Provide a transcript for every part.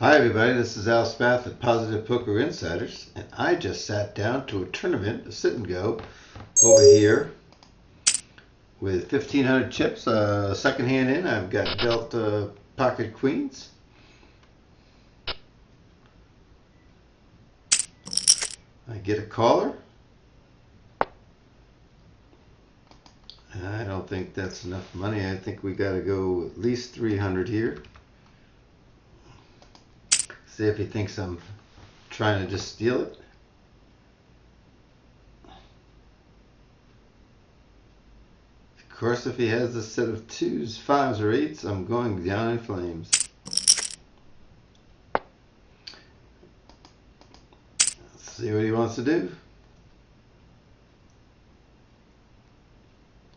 Hi everybody, this is Spath at Positive Poker Insiders, and I just sat down to a tournament, a sit and go, over here with 1,500 chips. Second hand in, I've got dealt pocket queens. I get a caller. I don't think that's enough money. I think we got to go at least 300 here. See if he thinks I'm trying to just steal it. Of course, if he has a set of 2s, 5s, or 8s, I'm going down in flames. Let's see what he wants to do.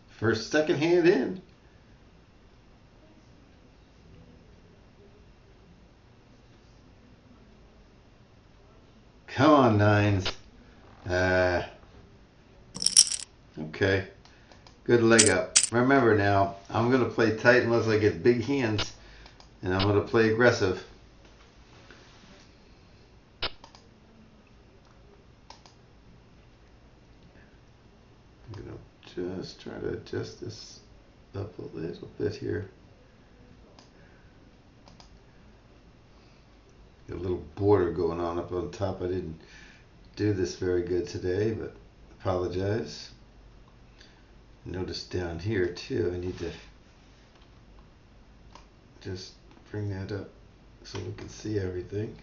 First, second hand in. Come on, 9s. Okay. Good leg up. Remember now, I'm going to play tight unless I get big hands, and I'm going to play aggressive. I'm going to just try to adjust this up a little bit here. Got a little border going on up on top. I didn't do this very good today, but apologize. Notice down here too, I need to just bring that up so we can see everything.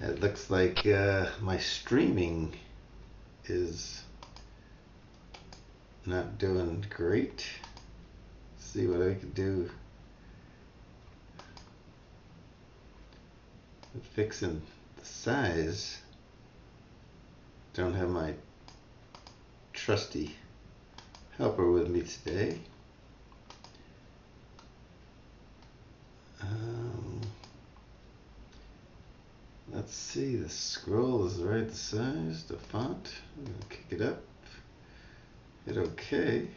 It looks like my streaming is not doing great. See what I can do with fixing the size. Don't have my trusty helper with me today. Let's see, the scroll is the right size, the font. I'm going to kick it up, hit OK.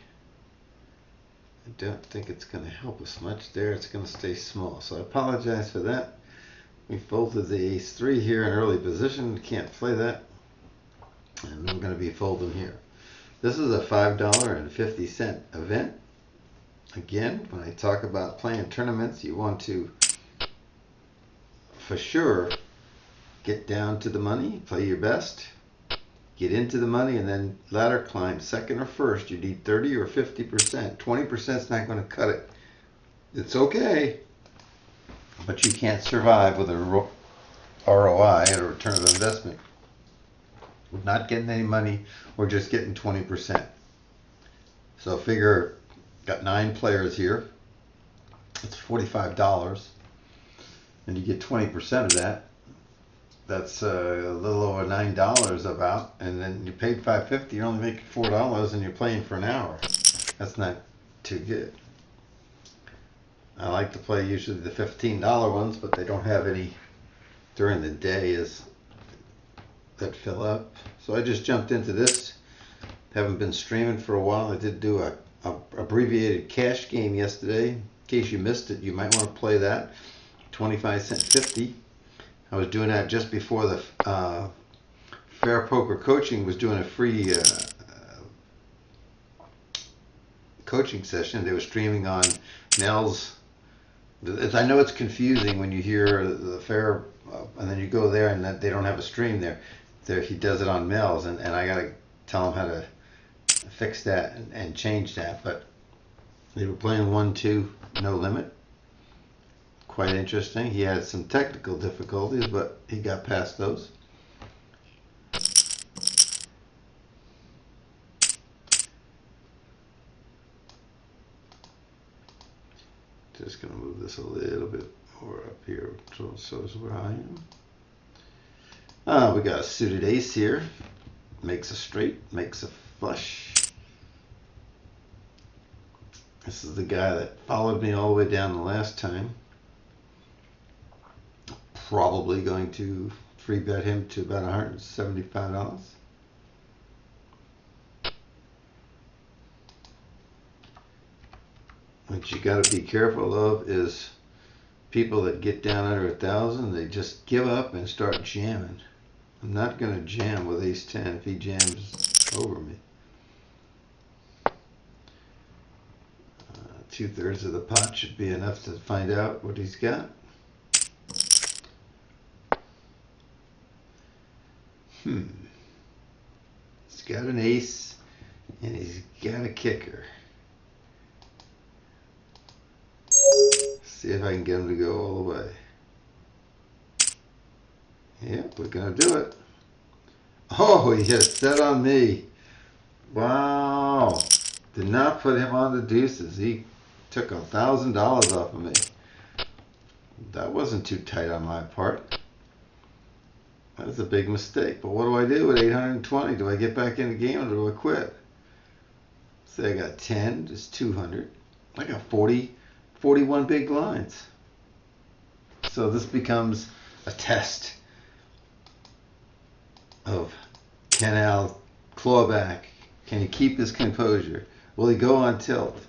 I don't think it's going to help us much there. It's going to stay small, so I apologize for that. We folded the ace-3 here in early position. Can't play that. And I'm going to be folding here. This is a $5.50 event. Again, when I talk about playing tournaments, you want to, for sure, get down to the money, play your best, get into the money, and then ladder climb second or first. You need 30 or 50%. 20% is not going to cut it. It's okay, but you can't survive with a ROI, or return of investment, with not getting any money or just getting 20%. So figure, got 9 players here. It's $45, and you get 20% of that. That's a little over $9 about, and then you paid $5.50. You're only making $4, and you're playing for an hour. That's not too good. I like to play usually the $15 ones, but they don't have any during the day that fill up. So I just jumped into this. Haven't been streaming for a while. I did do a abbreviated cash game yesterday. In case you missed it, you might want to play that. 25 cent 50. I was doing that just before the Fair Poker Coaching was doing a free coaching session. They were streaming on Nell's. I know it's confusing when you hear the Fair, and then you go there and they don't have a stream there. He does it on Mel's, and I got to tell him how to fix that and change that. But they were playing 1-2, no limit. Quite interesting. He had some technical difficulties, but he got past those. Just going to move this a little bit more up here, so is where I am. We got a suited ace here. Makes a straight, makes a flush. This is the guy that followed me all the way down the last time. Probably going to free bet him to about $175. What you got to be careful of is people that get down under 1,000, they just give up and start jamming. I'm not going to jam with ace 10 if he jams over me. 2/3 of the pot should be enough to find out what he's got. He's got an ace and he's got a kicker. See if I can get him to go all the way. Yep, we're gonna do it. Oh, he hit set on me. Wow. Did not put him on the deuces. He took $1,000 off of me. That wasn't too tight on my part. That was a big mistake. But what do I do with 820? Do I get back in the game or do I quit? Say I got 10, just 200. I got 41 big blinds. So this becomes a test of, can Al claw back? Can he keep his composure? Will he go on tilt?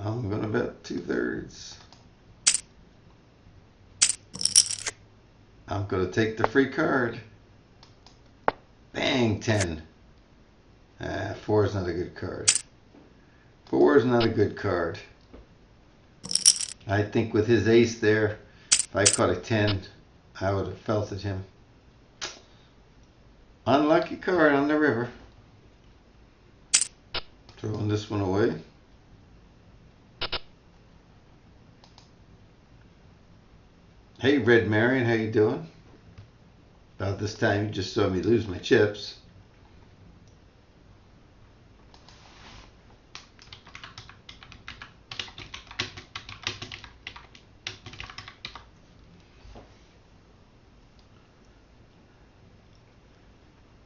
I'm going to bet 2/3. I'm going to take the free card. Bang, 10. 4 is not a good card. 4 is not a good card. I think with his ace there, if I caught a 10, I would have felted him. Unlucky card on the river. Throwing this one away. Hey, Red Marion, how you doing? About this time you just saw me lose my chips.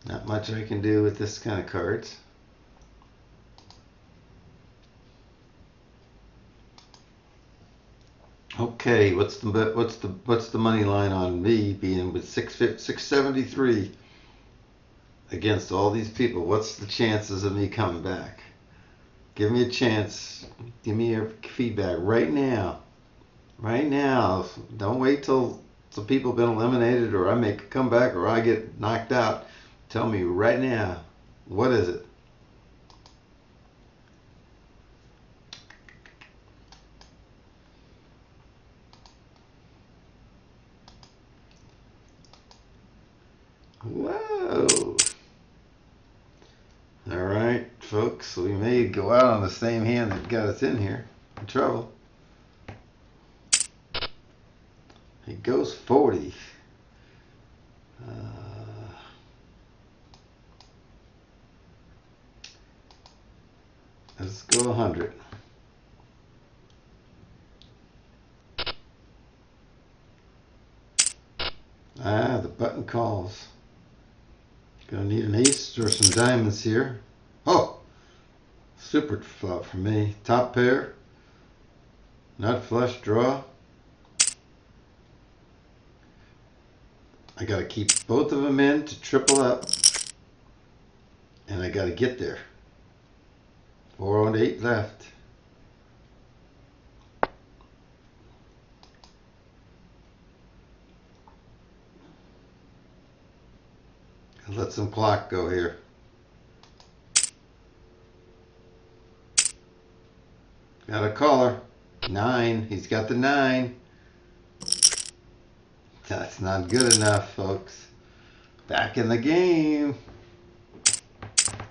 Not much I can do with this kind of cards. Okay, what's the money line on me being with 673 against all these people? What's the chances of me coming back? Give me a chance. Give me your feedback right now. Right now. Don't wait till some people have been eliminated or I make a comeback or I get knocked out. Tell me right now. What is it? Whoa. All right, folks. We may go out on the same hand that got us in here. In trouble. He goes 40. Let's go 100. The button calls. Gonna need an ace or some diamonds here. Oh! Super flop for me. Top pair. Nut flush draw. I gotta keep both of them in to triple up. And I gotta get there. 4 on 8 left. Let some clock go here. Got a caller. 9. He's got the 9. That's not good enough, folks. Back in the game.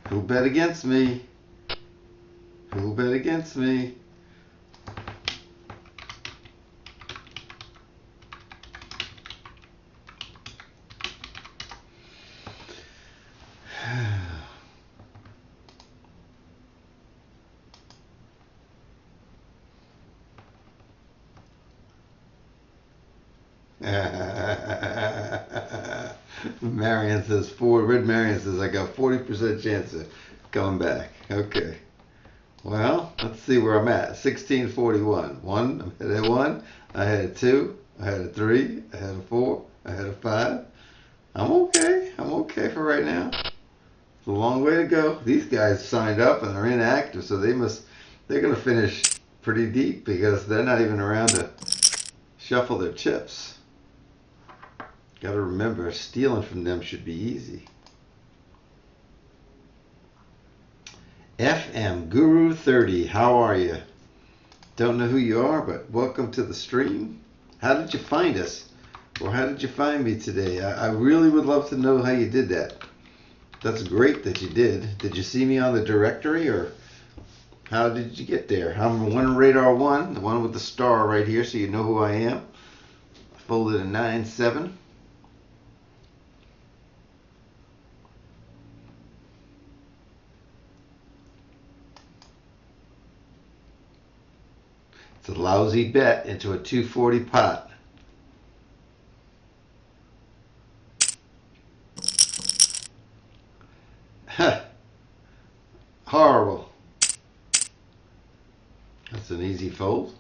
Who bet against me? Who bet against me? Marion says 4. Red Marion says I got 40% chance of coming back. Okay. Well, let's see where I'm at. 1641. I had a 1. I had a 2. I had a 3. I had a 4. I had a 5. I'm okay. I'm okay for right now. a long way to go. These guys signed up and they're inactive, so they're going to finish pretty deep because they're not even around to shuffle their chips. Got to remember, stealing from them should be easy. FM Guru 30, how are you? Don't know who you are, but welcome to the stream. How did you find us? Or how did you find me today? I really would love to know how you did that. That's great that you did. Did you see me on the directory, or how did you get there? I'm one radar one, the one with the star right here, so you know who I am. I folded a 9-7. It's a lousy bet into a 240 pot. Horrible. That's an easy fold.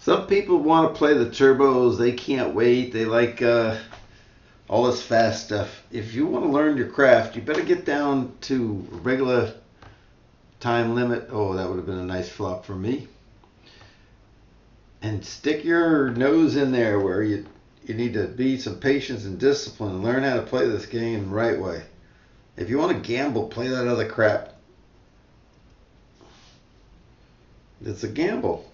Some people want to play the turbos. They can't wait. They like all this fast stuff. If you want to learn your craft, you better get down to regular time limit. Oh, that would have been a nice flop for me. And stick your nose in there where you need to be some patience and discipline and learn how to play this game the right way. If you want to gamble, play that other crap. It's a gamble.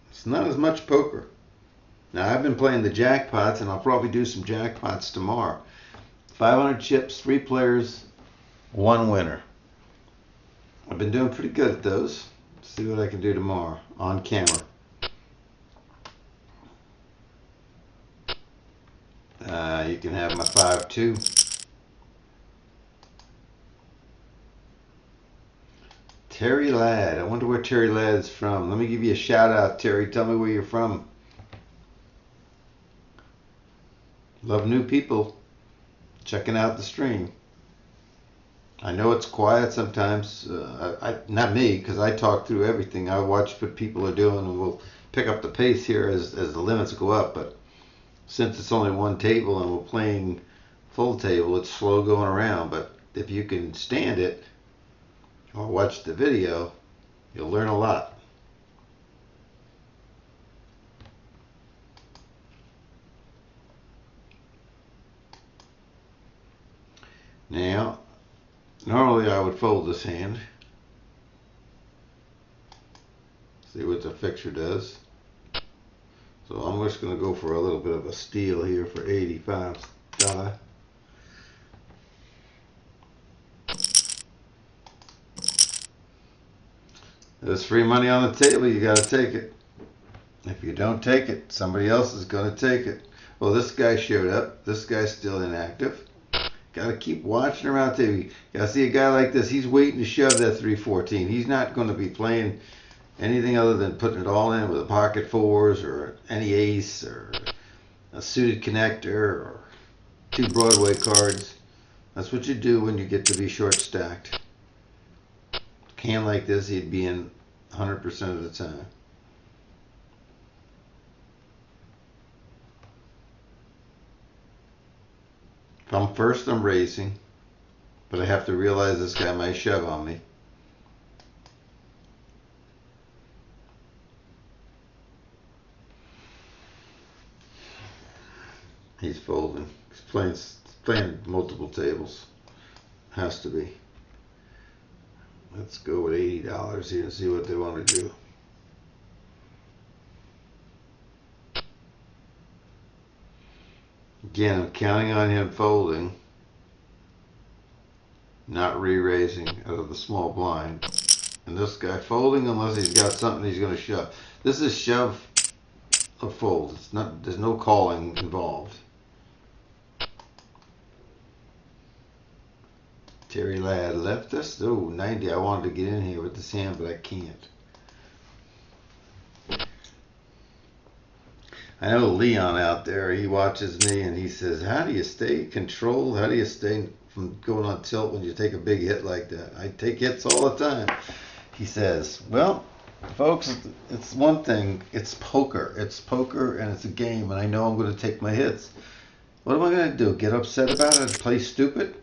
It's not as much poker. Now, I've been playing the jackpots, and I'll probably do some jackpots tomorrow. 500 chips, 3 players, 1 winner. I've been doing pretty good at those. See what I can do tomorrow on camera. You can have my 5-2. Terry Ladd. I wonder where Terry Ladd's from. Let me give you a shout out, Terry. Tell me where you're from. Love new people checking out the stream. I know it's quiet sometimes. Not me, because I talk through everything. I watch what people are doing, and we'll pick up the pace here as the limits go up. But since it's only one table and we're playing full table, it's slow going around. But if you can stand it or watch the video, you'll learn a lot. Now, normally I would fold this hand. See what the fixture does. So I'm just going to go for a little bit of a steal here for $85. There's free money on the table. You got to take it. If you don't take it, somebody else is going to take it. Well, this guy showed up. This guy's still inactive. Got to keep watching around the table. Got to see a guy like this. He's waiting to shove that 314. He's not going to be playing anything other than putting it all in with a pocket fours or any ace or a suited connector or 2 Broadway cards. That's what you do when you get to be short stacked. A hand like this, he'd be in 100% of the time. If I'm first, I'm raising, but I have to realize this guy might shove on me. He's folding. He's playing multiple tables. Has to be. Let's go with $80 here and see what they want to do. Again, I'm counting on him folding, not re-raising out of the small blind. And this guy folding unless he's got something he's going to shove. This is shove or fold. It's not. There's no calling involved. Terry Ladd left us. Oh, 90. I wanted to get in here with this hand, but I can't. I know Leon out there, he watches me and he says, how do you stay controlled? How do you stay from going on tilt when you take a big hit like that? I take hits all the time. He says, well, folks, it's one thing. It's poker. It's poker and it's a game, and I know I'm going to take my hits. What am I going to do? Get upset about it and play stupid?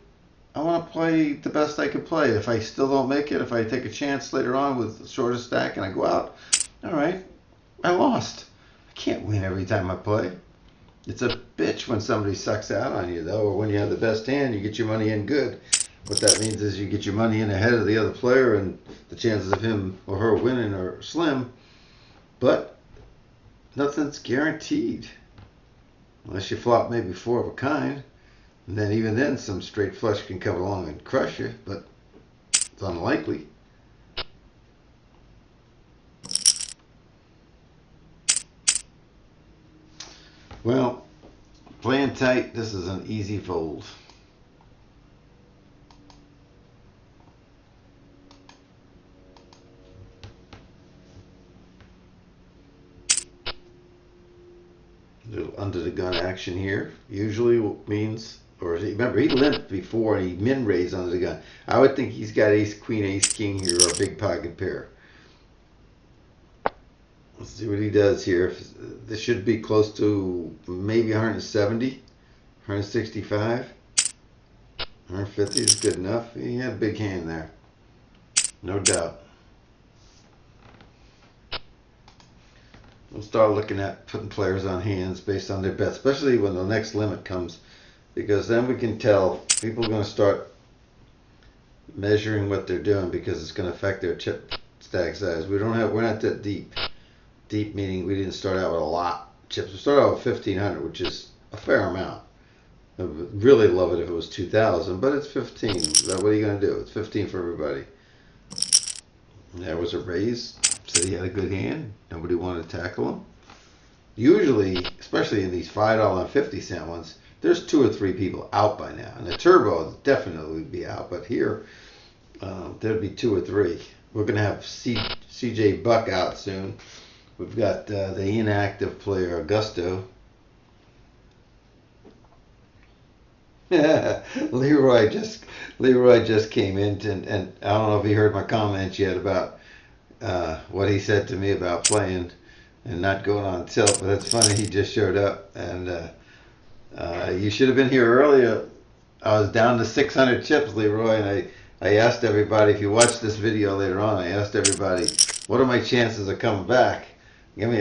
I want to play the best I can play. If I still don't make it, if I take a chance later on with a shorter stack and I go out, all right, I lost. I can't win every time I play. It's a bitch when somebody sucks out on you, though, or when you have the best hand, you get your money in good. What that means is you get your money in ahead of the other player, and the chances of him or her winning are slim. But nothing's guaranteed. Unless you flop maybe four of a kind. And then even then, some straight flush can come along and crush you, but it's unlikely. Well, playing tight, this is an easy fold. Little under the gun action here usually means, or remember, he limped before and he min raised under the gun. I would think he's got ace queen, ace king here, or a big pocket pair. Let's see what he does here. This should be close to maybe 170, 165, 150 is good enough. He had a big hand there, no doubt. We'll start looking at putting players on hands based on their bets, especially when the next limit comes, because then we can tell people are going to start measuring what they're doing because it's going to affect their chip stack size. We're not that deep. Deep meaning we didn't start out with a lot of chips. We started out with 1,500, which is a fair amount. I would really love it if it was 2,000, but it's 15. What are you going to do? It's 15 for everybody. There was a raise. Said he had a good hand. Nobody wanted to tackle him. Usually, especially in these $5 and 50-cent ones, there's 2 or 3 people out by now. And the turbo definitely would be out, but here there'd be 2 or 3. We're going to have CJ Buck out soon. We've got the inactive player Augusto. Leroy just came in, and I don't know if he heard my comments yet about what he said to me about playing and not going on tilt, but that's funny. He just showed up, and you should have been here earlier. I was down to 600 chips, Leroy, and I asked everybody, if you watch this video later on, I asked everybody, what are my chances of coming back? Give me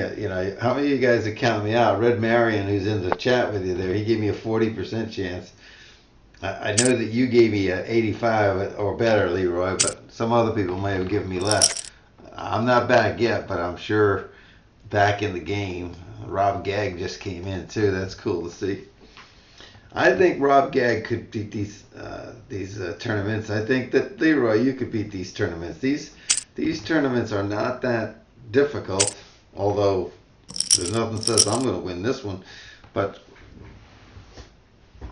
how many of you guys are counting me out? Red Marion, who's in the chat with you there, he gave me a 40% chance. I know that you gave me an 85 or better, Leroy, but some other people may have given me less. I'm not back yet, but I'm sure back in the game. Rob Gagg just came in too. That's cool to see. I think Rob Gagg could beat these tournaments. I think that Leroy, you could beat these tournaments. These tournaments are not that difficult, although there's nothing that says I'm going to win this one. But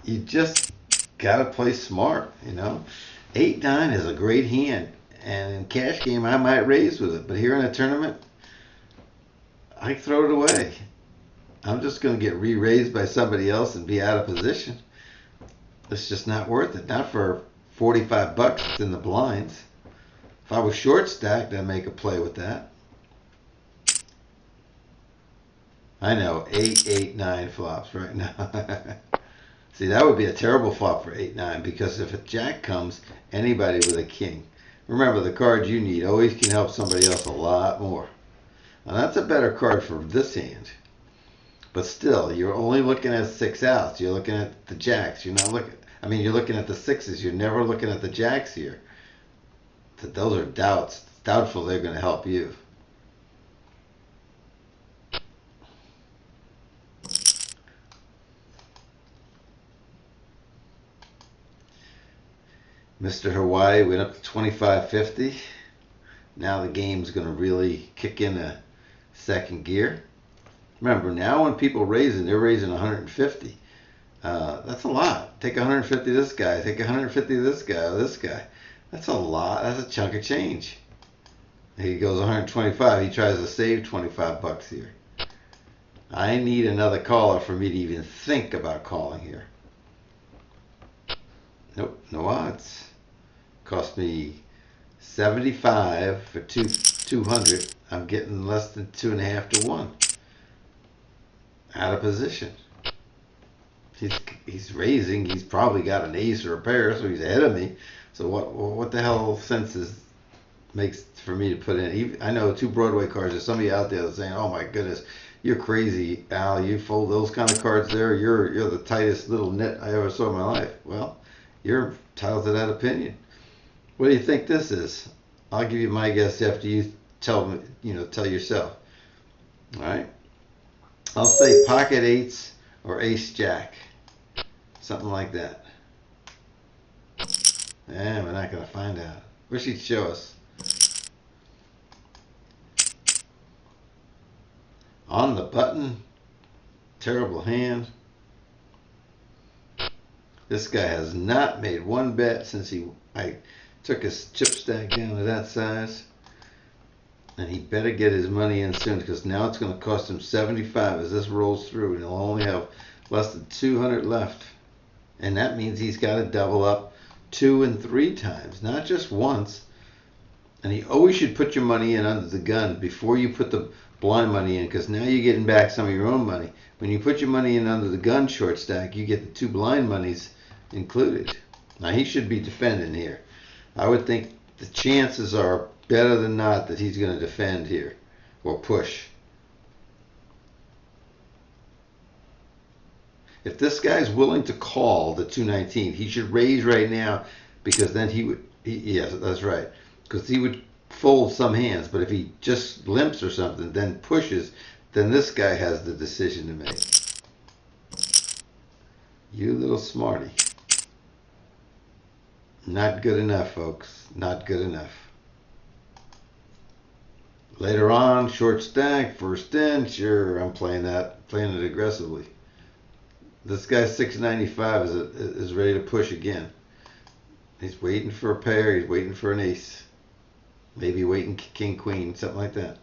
you just got to play smart, 8-9 is a great hand. And in cash game, I might raise with it. But here in a tournament, I throw it away. I'm just going to get re-raised by somebody else and be out of position. It's just not worth it. Not for 45 bucks. It's in the blinds. If I was short stacked, I'd make a play with that. I know, 8-8-9 flops right now. See, that would be a terrible flop for 8-9, because if a jack comes, anybody with a king. Remember, the card you need always can help somebody else a lot more. Now, that's a better card for this hand. But still, you're only looking at 6 outs. You're looking at the jacks. You're looking at the 6s. You're never looking at the jacks here. Those are doubts. It's doubtful they're going to help you. Mr. Hawaii went up to 25.50. Now the game's going to really kick in a second gear. Remember, now when people raising, they're raising 150. That's a lot. Take 150 to this guy. Take 150 to this guy or this guy. That's a lot. That's a chunk of change. He goes 125. He tries to save 25 bucks here. I need another caller for me to even think about calling here. Nope, no odds. Cost me 75 for 200. I'm getting less than 2.5 to 1. Out of position. He's raising. He's probably got an ace or a pair, so he's ahead of me. So what the hell sense makes for me to put in? Even, I know 2 Broadway cards. There's somebody out there that's saying, "Oh my goodness, you're crazy, Al. You fold those kind of cards there. You're the tightest little nit I ever saw in my life." Well, you're entitled to that opinion. What do you think this is? I'll give you my guess after you tell me. Tell yourself. All right. I'll say pocket eights or ace jack, something like that. We're not gonna find out. Wish he'd show us. On the button. Terrible hand. This guy has not made one bet since I took his chip stack down to that size. And he better get his money in soon, because now it's going to cost him 75 as this rolls through, and he'll only have less than 200 left. And that means he's got to double up 2 and 3 times, not just once. And you always should put your money in under the gun before you put the blind money in, because now you're getting back some of your own money. When you put your money in under the gun short stack, you get the 2 blind monies included. Now he should be defending here. I would think the chances are better than not that he's going to defend here or push. If this guy's willing to call the 219, he should raise right now, because then yes, that's right, because he would fold some hands. But if he just limps or something, then pushes, then this guy has the decision to make. You little smarty. Not good enough, folks. Not good enough. Later on, short stack, first in, sure, I'm playing it aggressively. This guy 695 is ready to push again. He's waiting for a pair, he's waiting for an ace. Maybe waiting king, queen, something like that.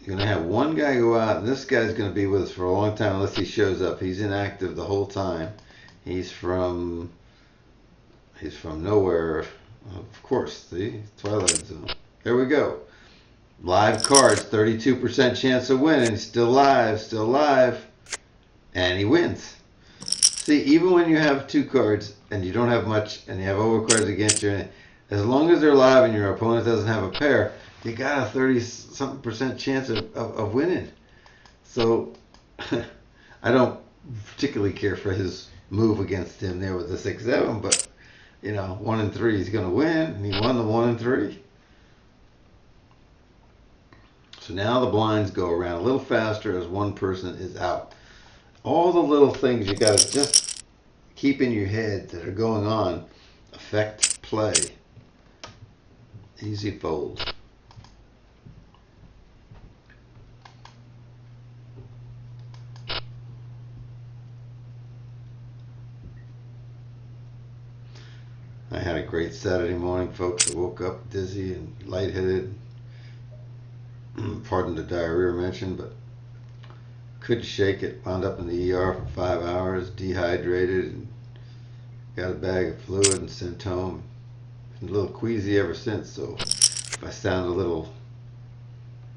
You're going to have one guy go out, and this guy's going to be with us for a long time unless he shows up. He's inactive the whole time. He's from nowhere. Of course, the Twilight Zone. There we go. Live cards, 32% chance of winning. Still live. And he wins. See, even when you have 2 cards and you don't have much and you have overcards against you, as long as they're live and your opponent doesn't have a pair, you got a 30-something% chance of winning. So I don't particularly care for his move against him there with the 6-7, but 1 and 3 he's going to win, and he won the 1 and 3. So now the blinds go around a little faster as one person is out. All the little things you got to just keep in your head that are going on affect play. Easy fold. I had a great Saturday morning, folks. I woke up dizzy and lightheaded. Pardon the diarrhea mention, but couldn't shake it. Wound up in the ER for 5 hours, dehydrated, and got a bag of fluid and sent home. Been a little queasy ever since, so if I sound a little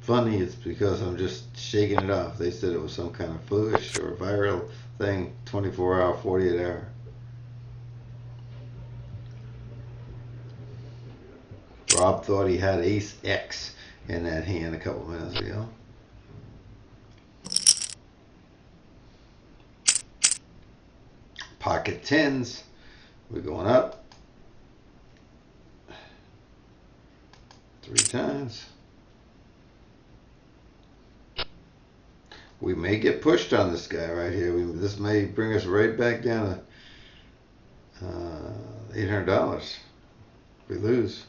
funny, it's because I'm just shaking it off. They said it was some kind of fluish or viral thing, 24-hour, 48-hour. Rob thought he had ace X in that hand a couple minutes ago. Pocket 10s. We're going up 3 times. We may get pushed on this guy right here. This may bring us right back down to $800 if we lose.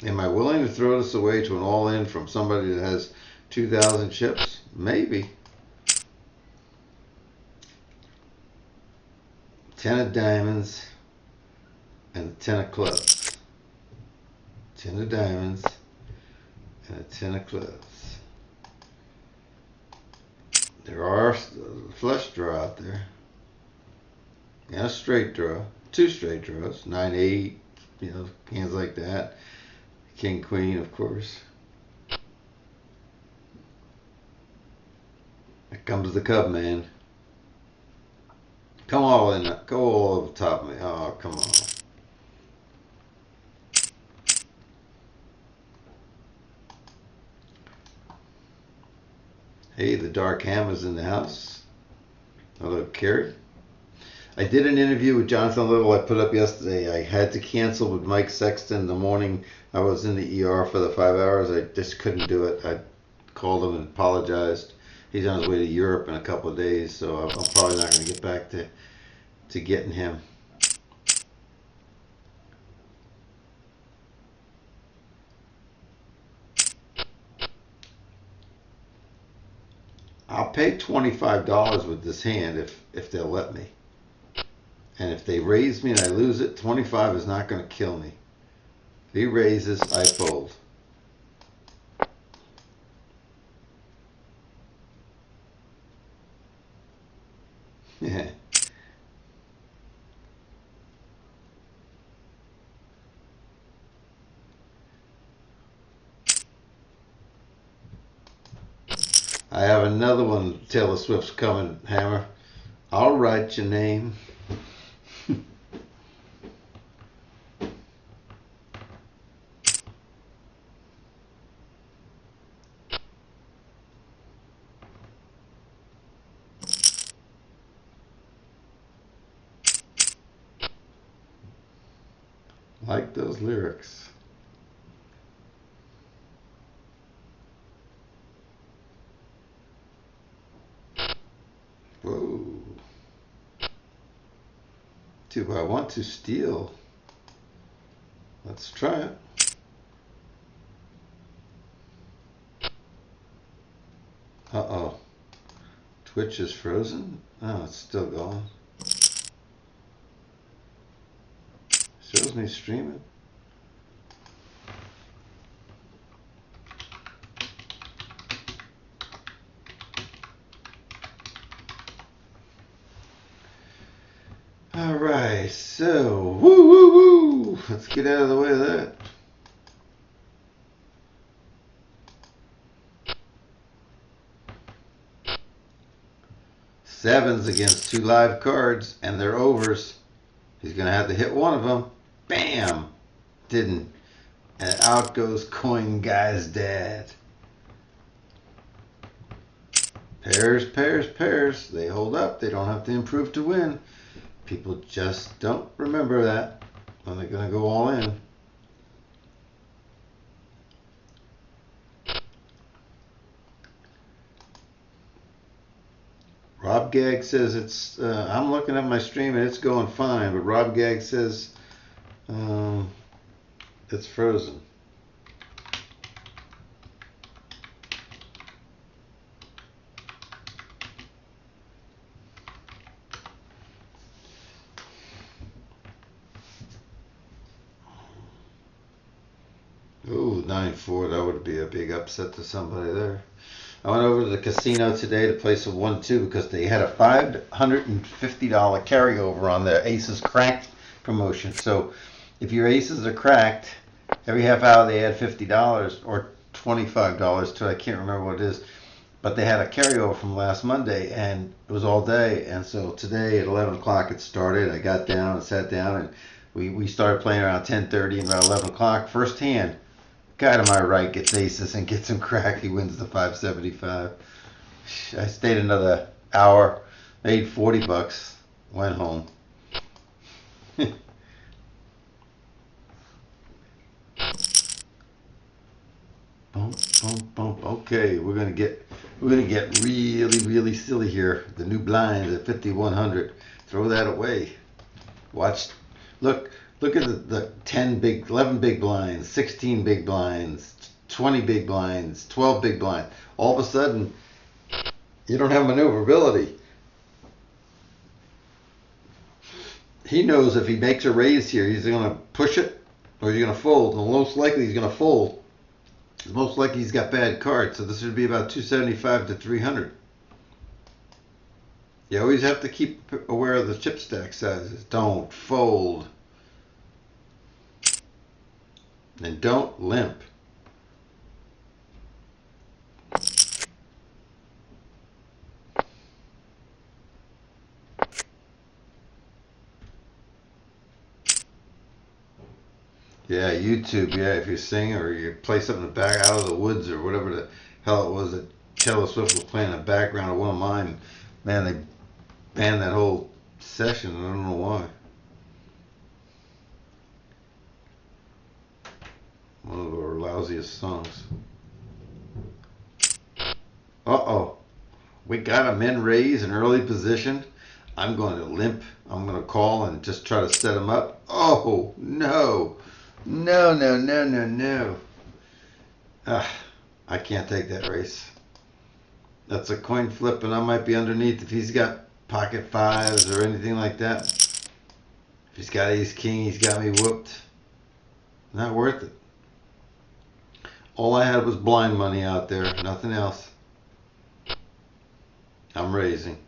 Am I willing to throw this away to an all-in from somebody that has 2,000 chips? Maybe. 10 of diamonds and 10 of clubs. 10 of diamonds, and a 10 of clubs. There are a flush draw out there. And a straight draw. 2 straight draws. 9-8, you know, hands like that. King, queen, of course. Here comes the Cub man. Come all in. Go all over the top of me. Oh, come on. Hey, the Dark Hammer's in the house. Hello, Carrie. I did an interview with Jonathan Little I put up yesterday. I had to cancel with Mike Sexton in the morning. I was in the ER for the 5 hours. I just couldn't do it. I called him and apologized. He's on his way to Europe in a couple of days, so I'm probably not going to get back to getting him. I'll pay $25 with this hand if they'll let me. And if they raise me and I lose it, 25 is not going to kill me. If he raises, I fold. Yeah. I have another one. Taylor Swift's coming, Hammer. I'll write your name. Like those lyrics. Whoa. Do I want to steal? Let's try it. Uh-oh. Twitch is frozen? Oh, it's still going. Shows me streaming. Alright, so woo woo woo! Let's get out of the way of that. Sevens against 2 live cards, and they're overs. He's going to have to hit one of them. Bam! Didn't. And out goes Coin Guy's dad. Pairs, pairs, pairs. They hold up. They don't have to improve to win. People just don't remember that when they're going to go all in. Rob Gag says it's, I'm looking at my stream and it's going fine, but Rob Gag says it's frozen. Ooh, 9-4, that would be a big upset to somebody there. I went over to the casino today to place a 1-2 because they had a $550 carryover on the Aces Cracked promotion. So if your Aces are cracked, every half hour they add $50 or $25 to it. I can't remember what it is. But they had a carryover from last Monday, and it was all day. And so today at 11 o'clock it started. I got down and sat down, and we started playing around 10:30, and about 11 o'clock, first hand, guy to my right gets aces and gets him cracked. He wins the 575. I stayed another hour, made $40, went home. Bump, bump, bump. Okay, we're gonna get really silly here. The new blinds at 5,100. Throw that away. Watch. Look at the 11 big blinds, 16 big blinds, 20 big blinds, 12 big blinds. All of a sudden, you don't have maneuverability. He knows if he makes a raise here, he's going to push it Or he's going to fold. And most likely he's going to fold. Most likely he's got bad cards. So this would be about 275 to 300. You always have to keep aware of the chip stack sizes. Don't fold. And don't limp. Yeah, YouTube, yeah, if you sing or you play something in the back out of the woods or whatever the hell it was that Taylor Swift was playing in the background of one of mine, man, they banned that whole session. I don't know why. One of our lousiest songs. Uh-oh. We got him in raise, an early position. I'm going to limp. I'm going to call and just try to set him up. Oh, no. No, no, no, no, no. I can't take that race. That's a coin flip, and I might be underneath if he's got pocket fives or anything like that. If he's got ace king, he's got me whooped. Not worth it. All I had was blind money out there, nothing else. I'm raising.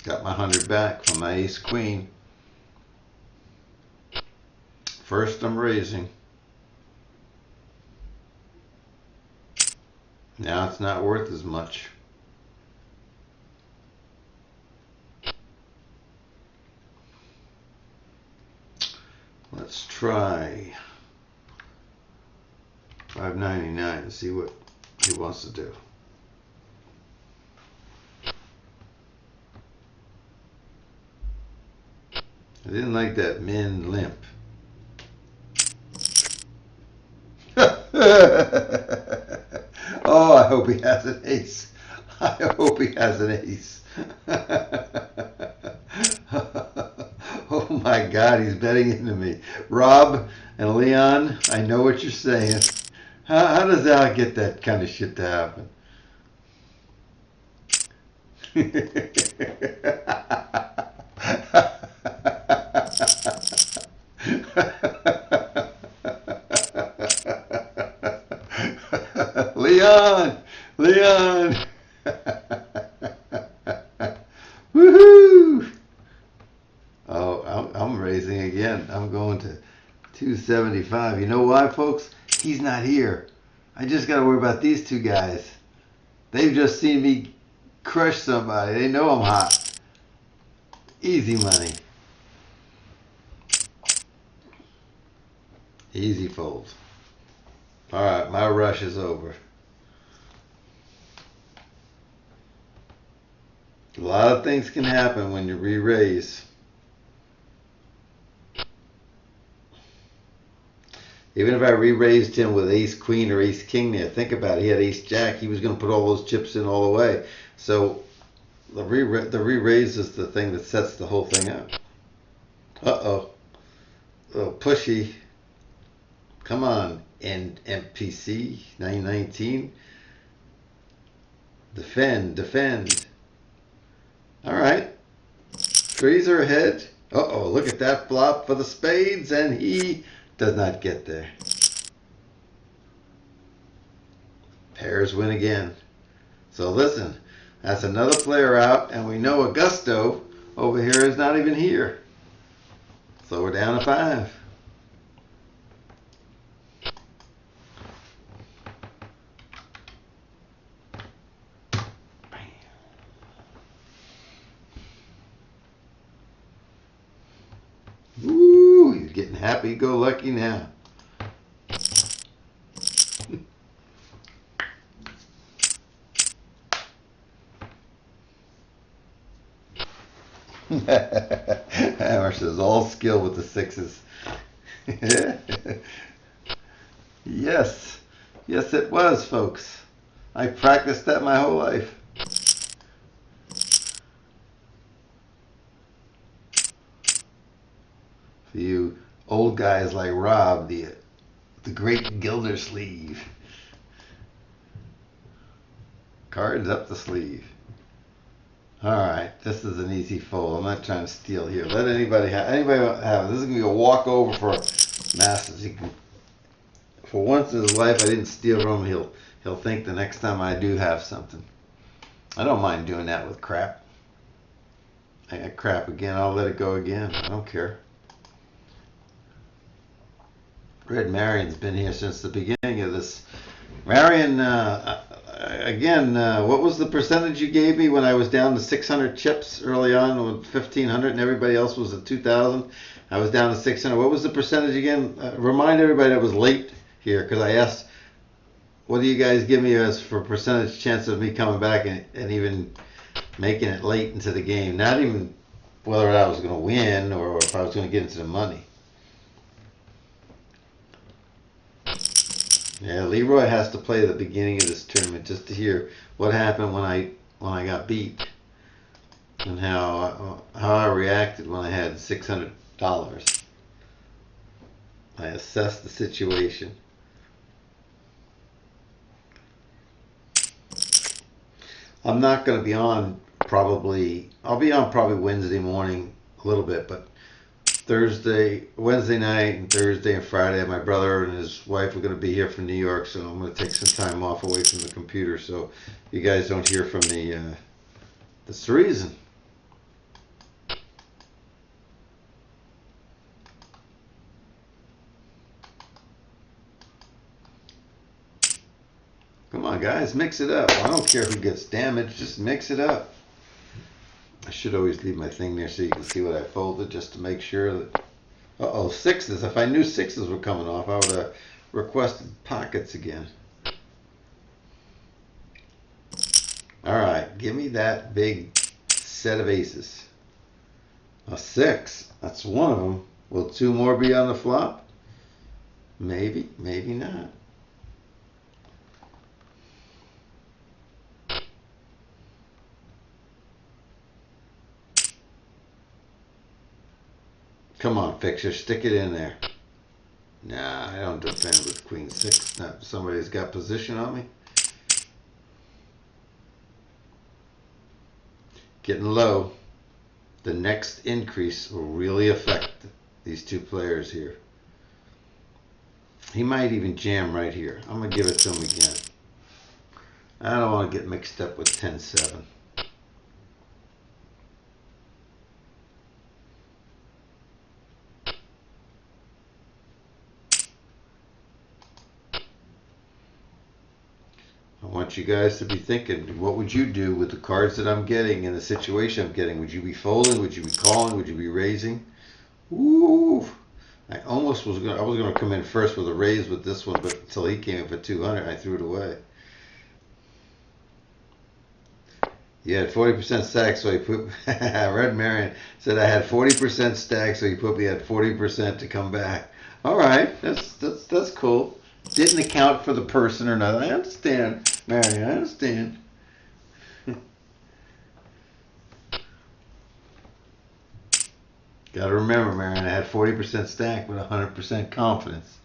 Got my 100 back from my ace queen. First I'm raising. Now it's not worth as much. Let's try 599 and see what he wants to do. I didn't like that min limp. Oh, I hope he has an ace. I hope he has an ace. Oh my God, he's betting into me. Rob and Leon, I know what you're saying. How does Al get that kind of shit to happen? Leon! Leon! Woohoo! Oh, I'm raising again. I'm going to 275. You know why, folks? He's not here. I just got to worry about these two guys. They've just seen me crush somebody. They know I'm hot. Easy money. Easy folds. All right, my rush is over. A lot of things can happen when you re-raise. Even if I re-raised him with ace queen or ace king there, think about it. He had ace jack. He was going to put all those chips in all the way. So the re-raise is the thing that sets the whole thing up. Uh-oh. Oh, pushy. Come on, MPC 919. Defend. All right. Trees are ahead. Uh-oh, look at that flop for the spades, and he does not get there. Pairs win again. So listen, that's another player out, and we know Augusto over here is not even here. So we're down to 5. Ooh, he's getting happy-go-lucky now. Hammer says all skill with the 6s. Yes. Yes, it was, folks. I practiced that my whole life. For you old guys like Rob, the The great Gildersleeve. Cards up the sleeve. Alright, this is an easy fold. I'm not trying to steal here. Let anybody have it. This is going to be a walkover for Masters. He can, for once in his life, I didn't steal from him. He'll think the next time I do have something. I don't mind doing that with crap. I got crap again. I'll let it go again. I don't care. Red Marion's been here since the beginning of this. Marion, again, what was the percentage you gave me when I was down to 600 chips early on with 1,500 and everybody else was at 2,000? I was down to 600. What was the percentage again? Remind everybody that was late here because I asked, what do you guys give me as for percentage chance of me coming back and even making it late into the game? Not even whether I was going to win or if I was going to get into the money. Yeah, Leroy has to play the beginning of this tournament just to hear what happened when I got beat and how I reacted when I had $600. I assessed the situation. I'm not going to be on probably. I'll be on probably Wednesday morning a little bit, but Wednesday night and Thursday and Friday, my brother and his wife are going to be here from New York, so I'm going to take some time off away from the computer so you guys don't hear from me. That's the reason. Come on, guys, mix it up. I don't care who gets damaged, just mix it up. I should always leave my thing there so you can see what I folded just to make sure that... Uh-oh, sixes. If I knew sixes were coming off, I would have requested pockets again. All right, give me that big set of aces. A six. That's one of them. Will two more be on the flop? Maybe, maybe not. Come on, fixer, stick it in there. Nah, I don't defend with queen six. Now, somebody's got position on me. Getting low. The next increase will really affect these two players here. He might even jam right here. I'm going to give it to him again. I don't want to get mixed up with 10-7. I want you guys to be thinking, what would you do with the cards that I'm getting and the situation I'm getting? Would you be folding? Would you be calling? Would you be raising? Ooh, I was going to come in first with a raise with this one, but until he came in for 200, I threw it away. You had 40% stack, so he put Red Marion said I had 40% stack, so he put me at 40% to come back. All right, that's cool. Didn't account for the person or nothing. I understand, Marion. I understand. Got to remember, Marion, I had 40% stack with 100% confidence.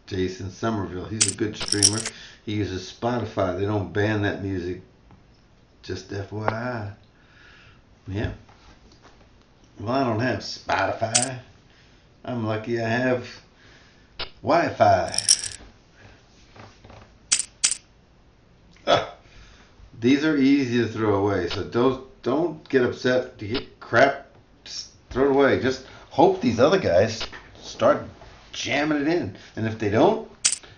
Jason Somerville, he's a good streamer. He uses Spotify. They don't ban that music. Just FYI. Yeah. Well, I don't have Spotify. I'm lucky I have Wi-Fi. These are easy to throw away, so don't get upset to get crap. Just throw it away. Just hope these other guys start jamming it in. And if they don't,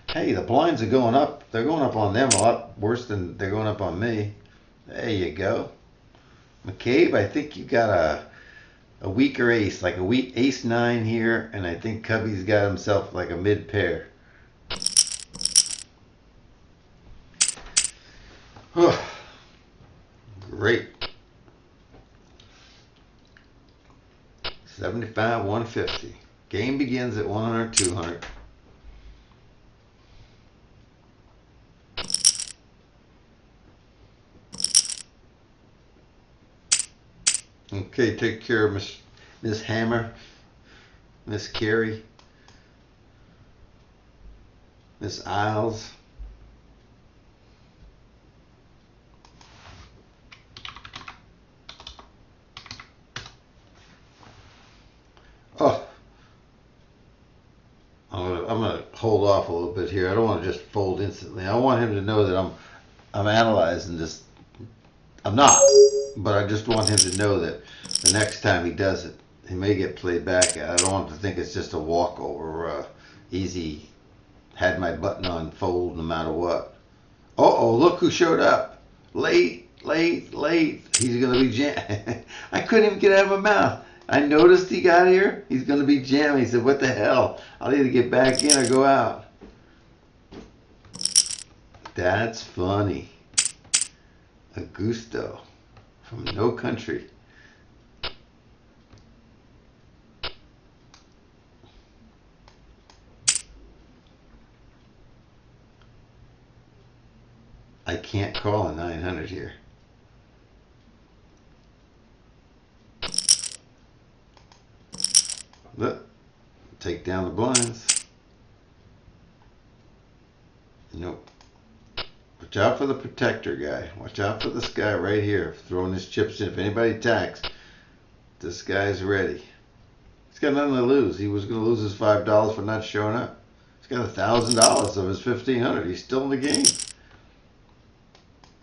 hey, the blinds are going up. They're going up on them a lot worse than they're going up on me. There you go. McCabe, I think you got a weaker ace, like a weak ace 9 here, and I think Cubby's got himself like a mid pair. Great. 75, 150. Game begins at 100, 200. Okay, take care of Miss Hammer, Miss Carey, Miss Isles. Oh, I'm gonna hold off a little bit here. I don't want to just fold instantly. I want him to know that I'm analyzing this. I'm not, but I just want him to know that the next time he does it, he may get played back at. I don't want him to think it's just a walkover, easy. Had my button on fold no matter what. Oh, look who showed up. Late. He's going to be jam. I couldn't even get out of my mouth. I noticed he got here. He's going to be jamming. He said, what the hell? I'll either get back in or go out. That's funny. Augusto from No Country. I can't call a 900 here. Look, take down the blinds. Nope. Watch out for the protector guy. Watch out for this guy right here, throwing his chips in. If anybody attacks, this guy's ready. He's got nothing to lose. He was going to lose his $5 for not showing up. He's got $1,000 of his $1,500. He's still in the game.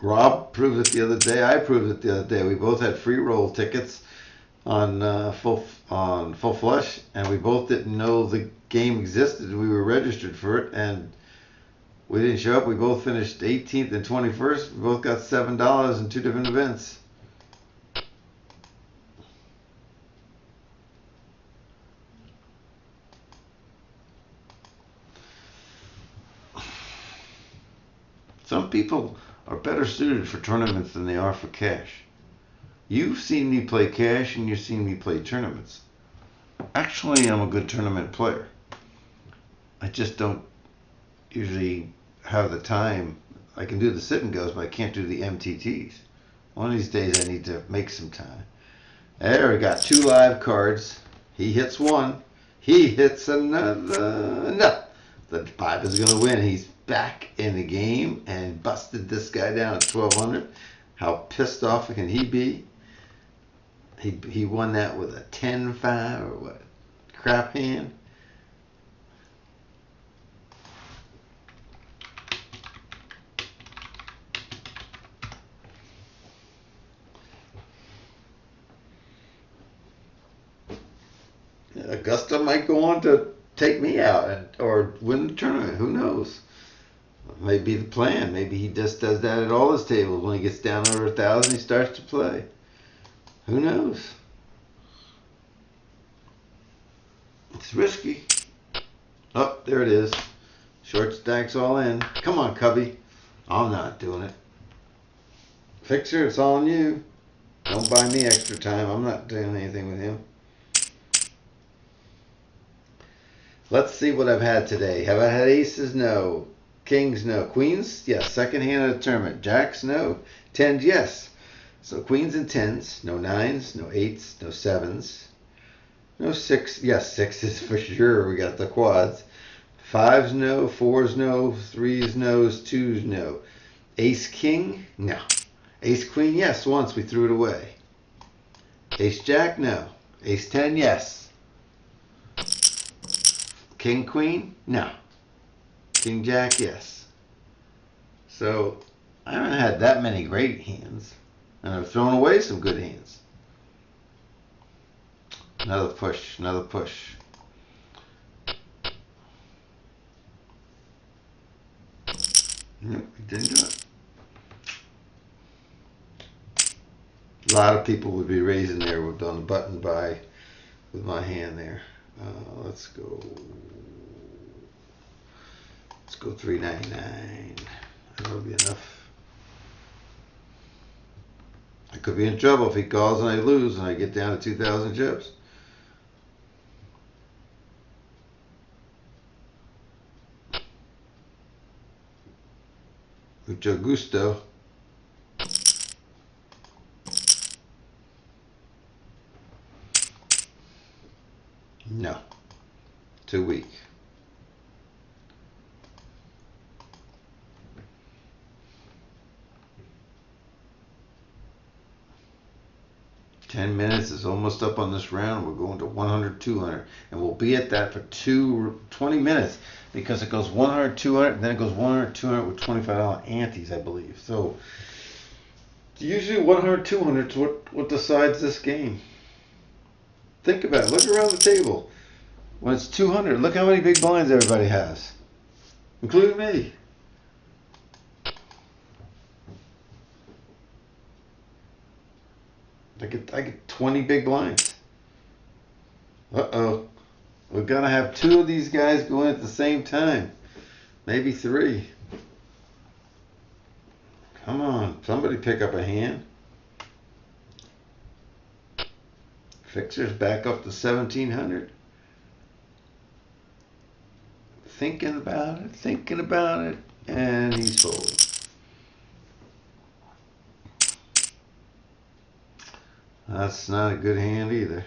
Rob proved it the other day. I proved it the other day. We both had free roll tickets on full flush, and we both didn't know the game existed. We were registered for it, and we didn't show up. We both finished 18th and 21st. We both got $7 in two different events. Some people are better suited for tournaments than they are for cash. You've seen me play cash and you've seen me play tournaments. Actually, I'm a good tournament player. I just don't usually have the time. I can do the sit and goes, but I can't do the MTTs. One of these days I need to make some time. There, we got 2 live cards. He hits one. He hits another. No. The 5 is going to win. He's back in the game and busted this guy down at 1,200. How pissed off can he be? He won that with a 10-5 or what? Crap hand. Augusta might go on to take me out or win the tournament. Who knows? May be the plan. Maybe he just does that at all his tables. When he gets down over 1,000, he starts to play. Who knows? It's risky. Oh, there it is. Short stacks all in. Come on, Cubby. I'm not doing it. Fixer, it's all on you. Don't buy me extra time. I'm not doing anything with him. Let's see what I've had today. Have I had aces? No. Kings? No. Queens? Yes. Second hand of the tournament. Jacks? No. Tens? Yes. So queens and tens. No nines. No eights. No sevens. No six. Yes, sixes for sure. We got the quads. Fives? No. Fours? No. Threes? No. Twos? No. Ace king? No. Ace queen? Yes. Once we threw it away. Ace jack? No. Ace 10? Yes. King queen? No. King jack? Yes. So I haven't had that many great hands, and I've thrown away some good hands. Another push. Another push. Nope, we didn't do it. A lot of people would be raising there on the button buy with my hand there. Let's go. Let's go $3.99. That'll be enough. I could be in trouble if he calls and I lose and I get down to 2,000 chips. Mucho gusto. No. Too weak. Ten minutes is almost up on this round. We're going to 100, 200. And we'll be at that for 20 minutes because it goes 100, 200, and then it goes 100, 200 with $25 antes, I believe. So usually 100, 200 is what decides this game. Think about it. Look around the table. When it's 200, look how many big blinds everybody has, including me. I get 20 big blinds. Uh-oh. We're going to have two of these guys going at the same time. Maybe three. Come on. Somebody pick up a hand. Fixer's back up to 1,700. Thinking about it, and he's folding. That's not a good hand either.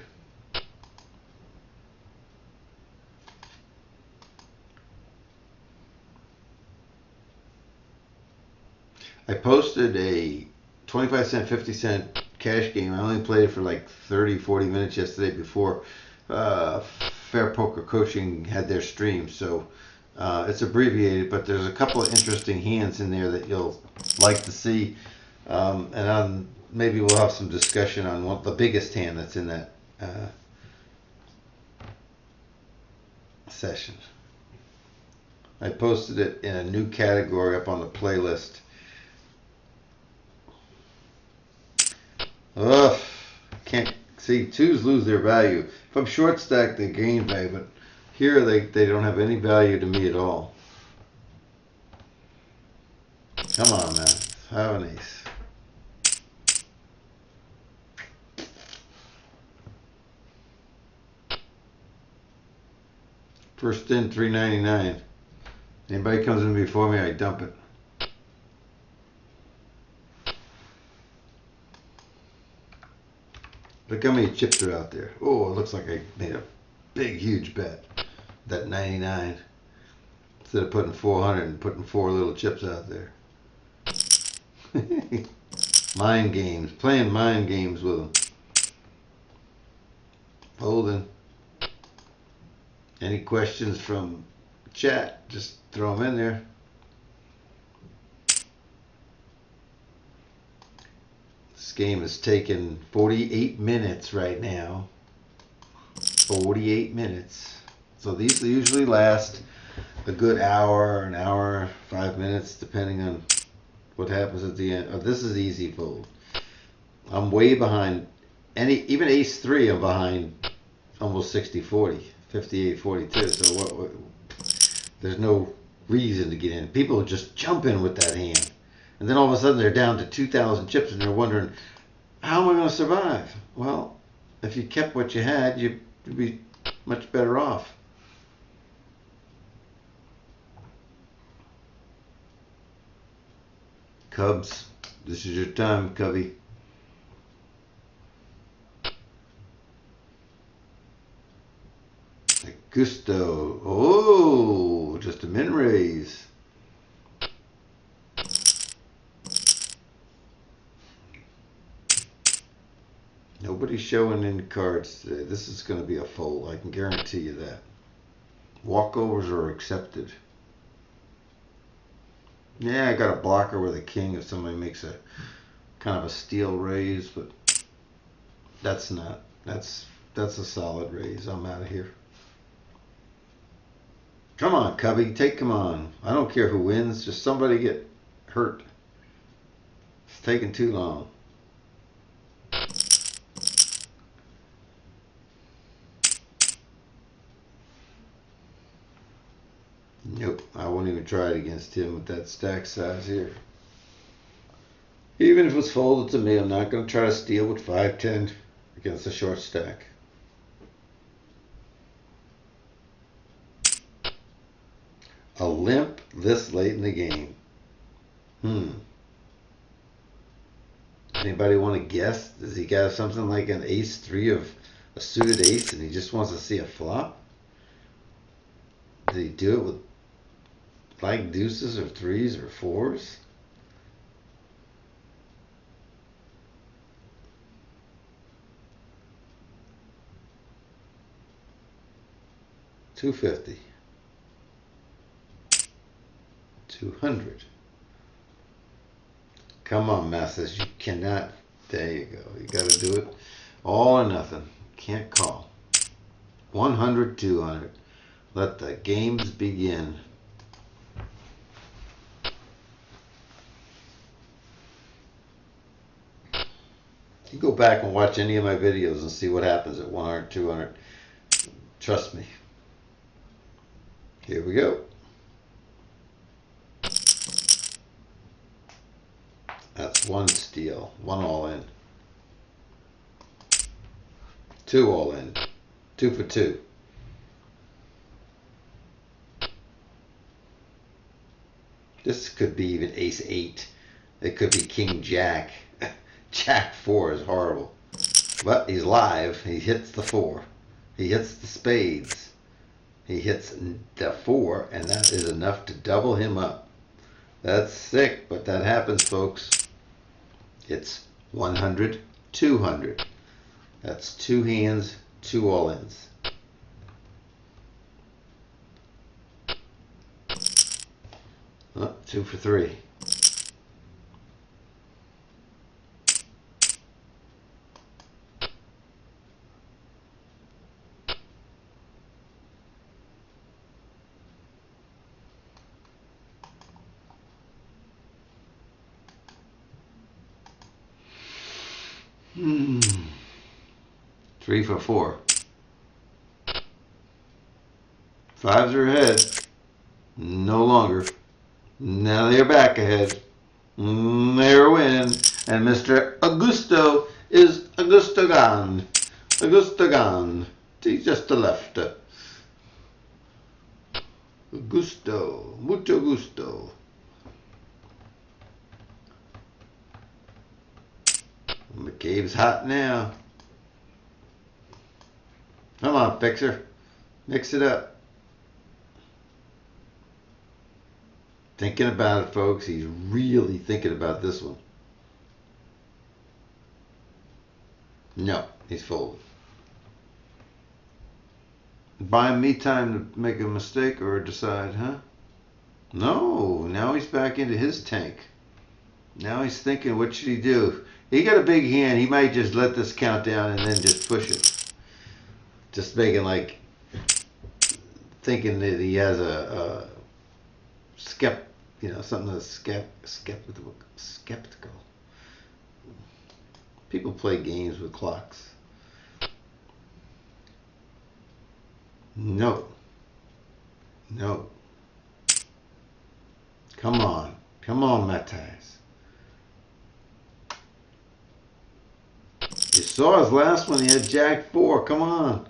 I posted a 25-cent, 50-cent cash game. I only played it for like 30, 40 minutes yesterday before Fair Poker Coaching had their stream. So it's abbreviated, but there's a couple of interesting hands in there that you'll like to see. And maybe we'll have some discussion on what the biggest hand that's in that session. I posted it in a new category up on the playlist. Ugh, can't see. Twos lose their value. If I'm short stacked, they gain value, but here they don't have any value to me at all. Come on, man. Have an ace. First in, $3.99. Anybody comes in before me, I dump it. Look how many chips are out there. Oh, it looks like I made a big, huge bet. That 99. Instead of putting 400 and putting 4 little chips out there. Mind games. Playing mind games with them. Holding. Any questions from chat? Just throw them in there. This game is taking 48 minutes right now. 48 minutes. So these usually last a good hour, an hour, 5 minutes, depending on what happens at the end. Oh, this is easy fold. I'm way behind. Even ace 3, I'm behind almost 60-40, 58-42. So there's no reason to get in. People just jump in with that hand. And then all of a sudden they're down to 2,000 chips and they're wondering, how am I going to survive? Well, if you kept what you had, you'd be much better off. Cubs, this is your time, Cubby. Gusto. Oh, just a min raise. Nobody's showing any cards today. This is going to be a fold. I can guarantee you that. Walkovers are accepted. Yeah, I got a blocker with a king if somebody makes a kind of a steal raise, but that's not. That's a solid raise. I'm out of here. Come on, Cubby. Come on. I don't care who wins. Just somebody get hurt. It's taking too long. Nope, I won't even try it against him with that stack size here. Even if it's folded to me, I'm not going to try to steal with 5-10 against a short stack. A limp this late in the game. Anybody want to guess? Does he got something like an ace 3 of a suited ace and he just wants to see a flop? Did he do it with like deuces or threes or fours? $250. 200. Come on, Masters. You cannot. There you go. You got to do it all or nothing. Can't call. 100, 200. Let the games begin. You go back and watch any of my videos and see what happens at 100, 200. Trust me. Here we go. That's one steal. One all in. Two all in. 2 for 2. This could be even ace 8. It could be king jack. Jack 4 is horrible. But he's live. He hits the 4. He hits the spades. He hits the 4, and that is enough to double him up. That's sick, but that happens, folks. It's 100, 200. That's 2 hands, 2 all-ins. Oh, 2 for 3. Hmm. 3 for 4. Fives are ahead. No longer. Now they're back ahead. They're winning. And Mr. Augusto is Augusto gone. Augusto gone. He's just the left. Augusto. Mucho gusto. McCabe's hot now. Come on, Fixer. Mix it up. Thinking about it, folks. He's really thinking about this one. No, he's folding. Buying me time to make a mistake or decide, huh? No, now he's back into his tank. Now he's thinking, what should he do? He got a big hand. He might just let this count down and then just push it. Just making like, thinking that he has a something that's skeptical. People play games with clocks. No. No. Come on. Come on, Matthias. You saw his last one. He had Jack 4. Come on.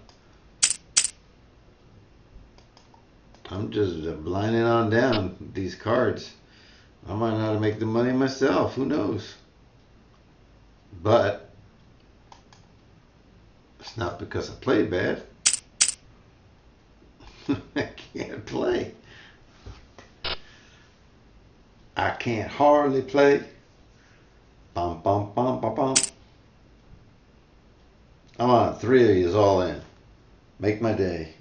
I'm just blinding on down these cards. I might know how to make the money myself. Who knows? But it's not because I played bad. I can't play. I can't hardly play. Bum, bum, bum, bum, bum. Come on, 3 of you is all in. Make my day.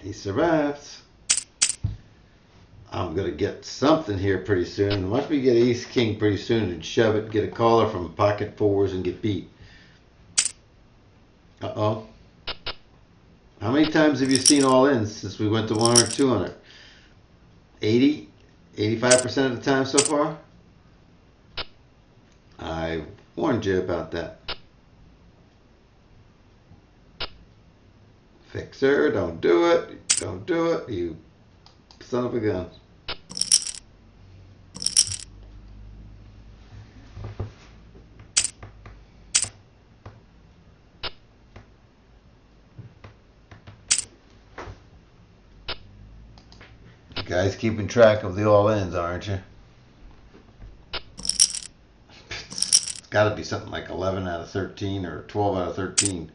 He survives. I'm going to get something here pretty soon. Once we get ace king pretty soon and shove it, get a caller from pocket 4s and get beat. Uh-oh. How many times have you seen all in since we went to 100, 200? 80? 85% of the time so far? I warned you about that. Fixer, don't do it. Don't do it, you son of a gun. You guys keeping track of the all-ins, aren't you? got to be something like 11 out of 13 or 12 out of 13.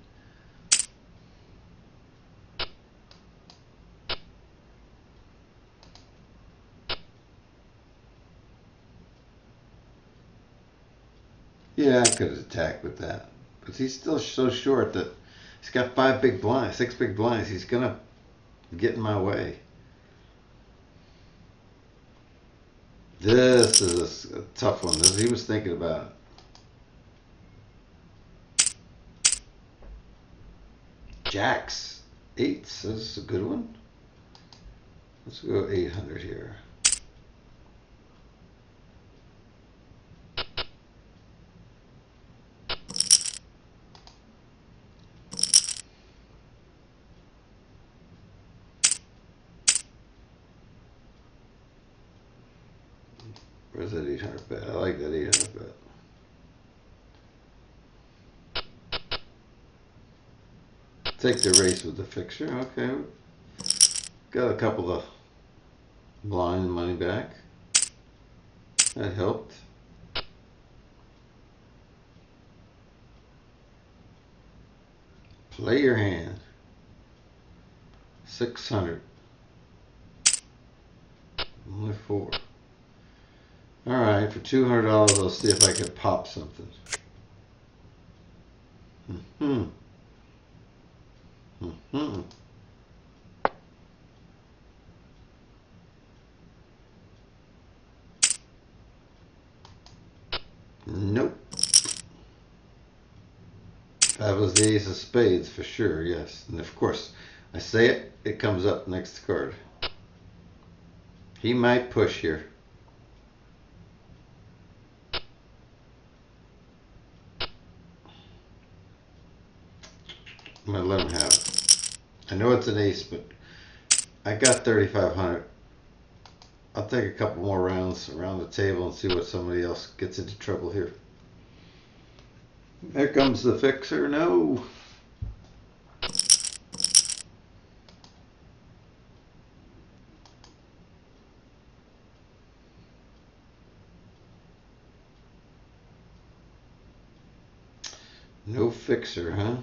Yeah, I could have attacked with that. But he's still so short that he's got 5 big blinds, 6 big blinds. He's going to get in my way. This is a tough one. He was thinking about it. Jacks. 8s. This is a good one. Let's go 800 here. Where's that 800 bet? I like that 800 bet. Take the race with the fixture. Okay. Got a couple of blind money back. That helped. Play your hand. 600. Only 4. Alright, for $200 I'll see if I can pop something. Nope. That was the ace of spades for sure, yes. And of course, I say it, it comes up next card. He might push here. I'm going to let him have it. I know it's an ace, but I got 3,500. I'll take a couple more rounds around the table and see what somebody else gets into trouble here. There comes the fixer. No. No fixer, huh?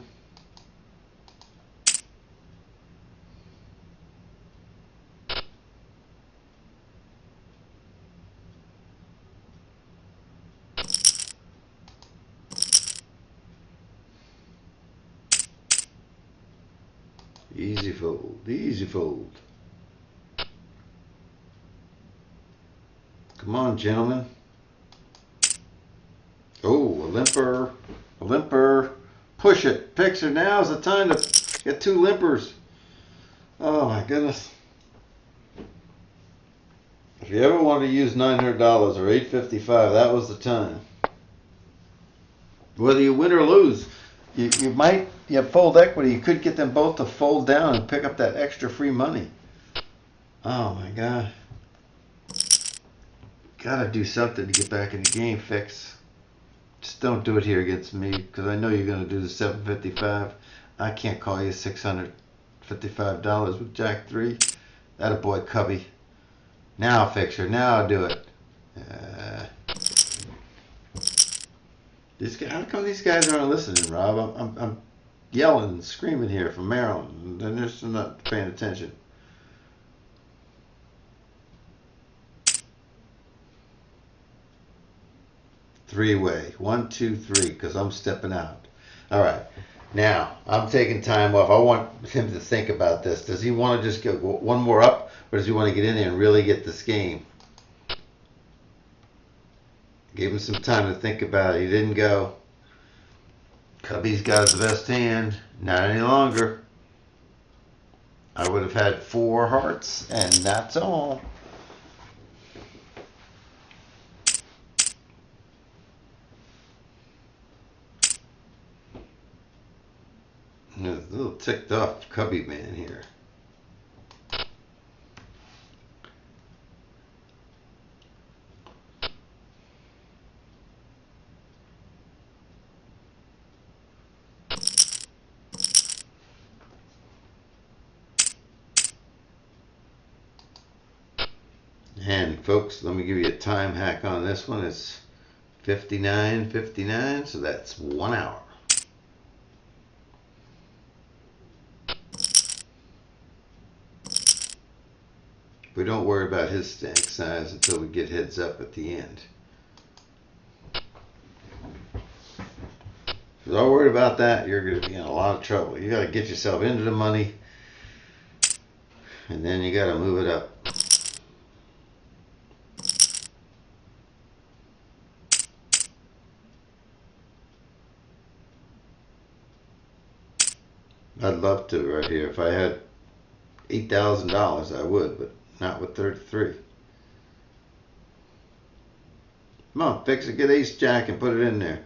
Easy fold, easy fold. Come on, gentlemen. Oh, a limper, a limper. Push it. Fixer, now's the time to get 2 limpers. Oh my goodness. If you ever want to use $900 or $855, that was the time. Whether you win or lose, you might have fold equity. You could get them both to fold down and pick up that extra free money. Oh my God. Gotta do something to get back in the game, Fix. Just don't do it here against me, because I know you're going to do the $755. I can't call you $655 with Jack 3. That a boy, Cubby. Now, Fixer. Now I'll do it. How come these guys aren't listening, Rob? I'm yelling and screaming here from Maryland, and they're just not paying attention. Three-way. 1, 2, 3, because I'm stepping out. All right. Now, I'm taking time off. I want him to think about this. Does he want to just go one more up, or does he want to get in there and really get this game? Gave him some time to think about it. He didn't go. Cubby's got his best hand. Not any longer. I would have had 4 hearts, and that's all. A little ticked off Cubby man here. And folks, let me give you a time hack on this one. It's 59.59, so that's 1 hour. We don't worry about his stack size until we get heads up at the end. If you're all worried about that, you're going to be in a lot of trouble. You got to get yourself into the money, and then you got to move it up. I'd love to right here. If I had $8,000, I would, but not with 33. Come on, fix it, get ace jack and put it in there.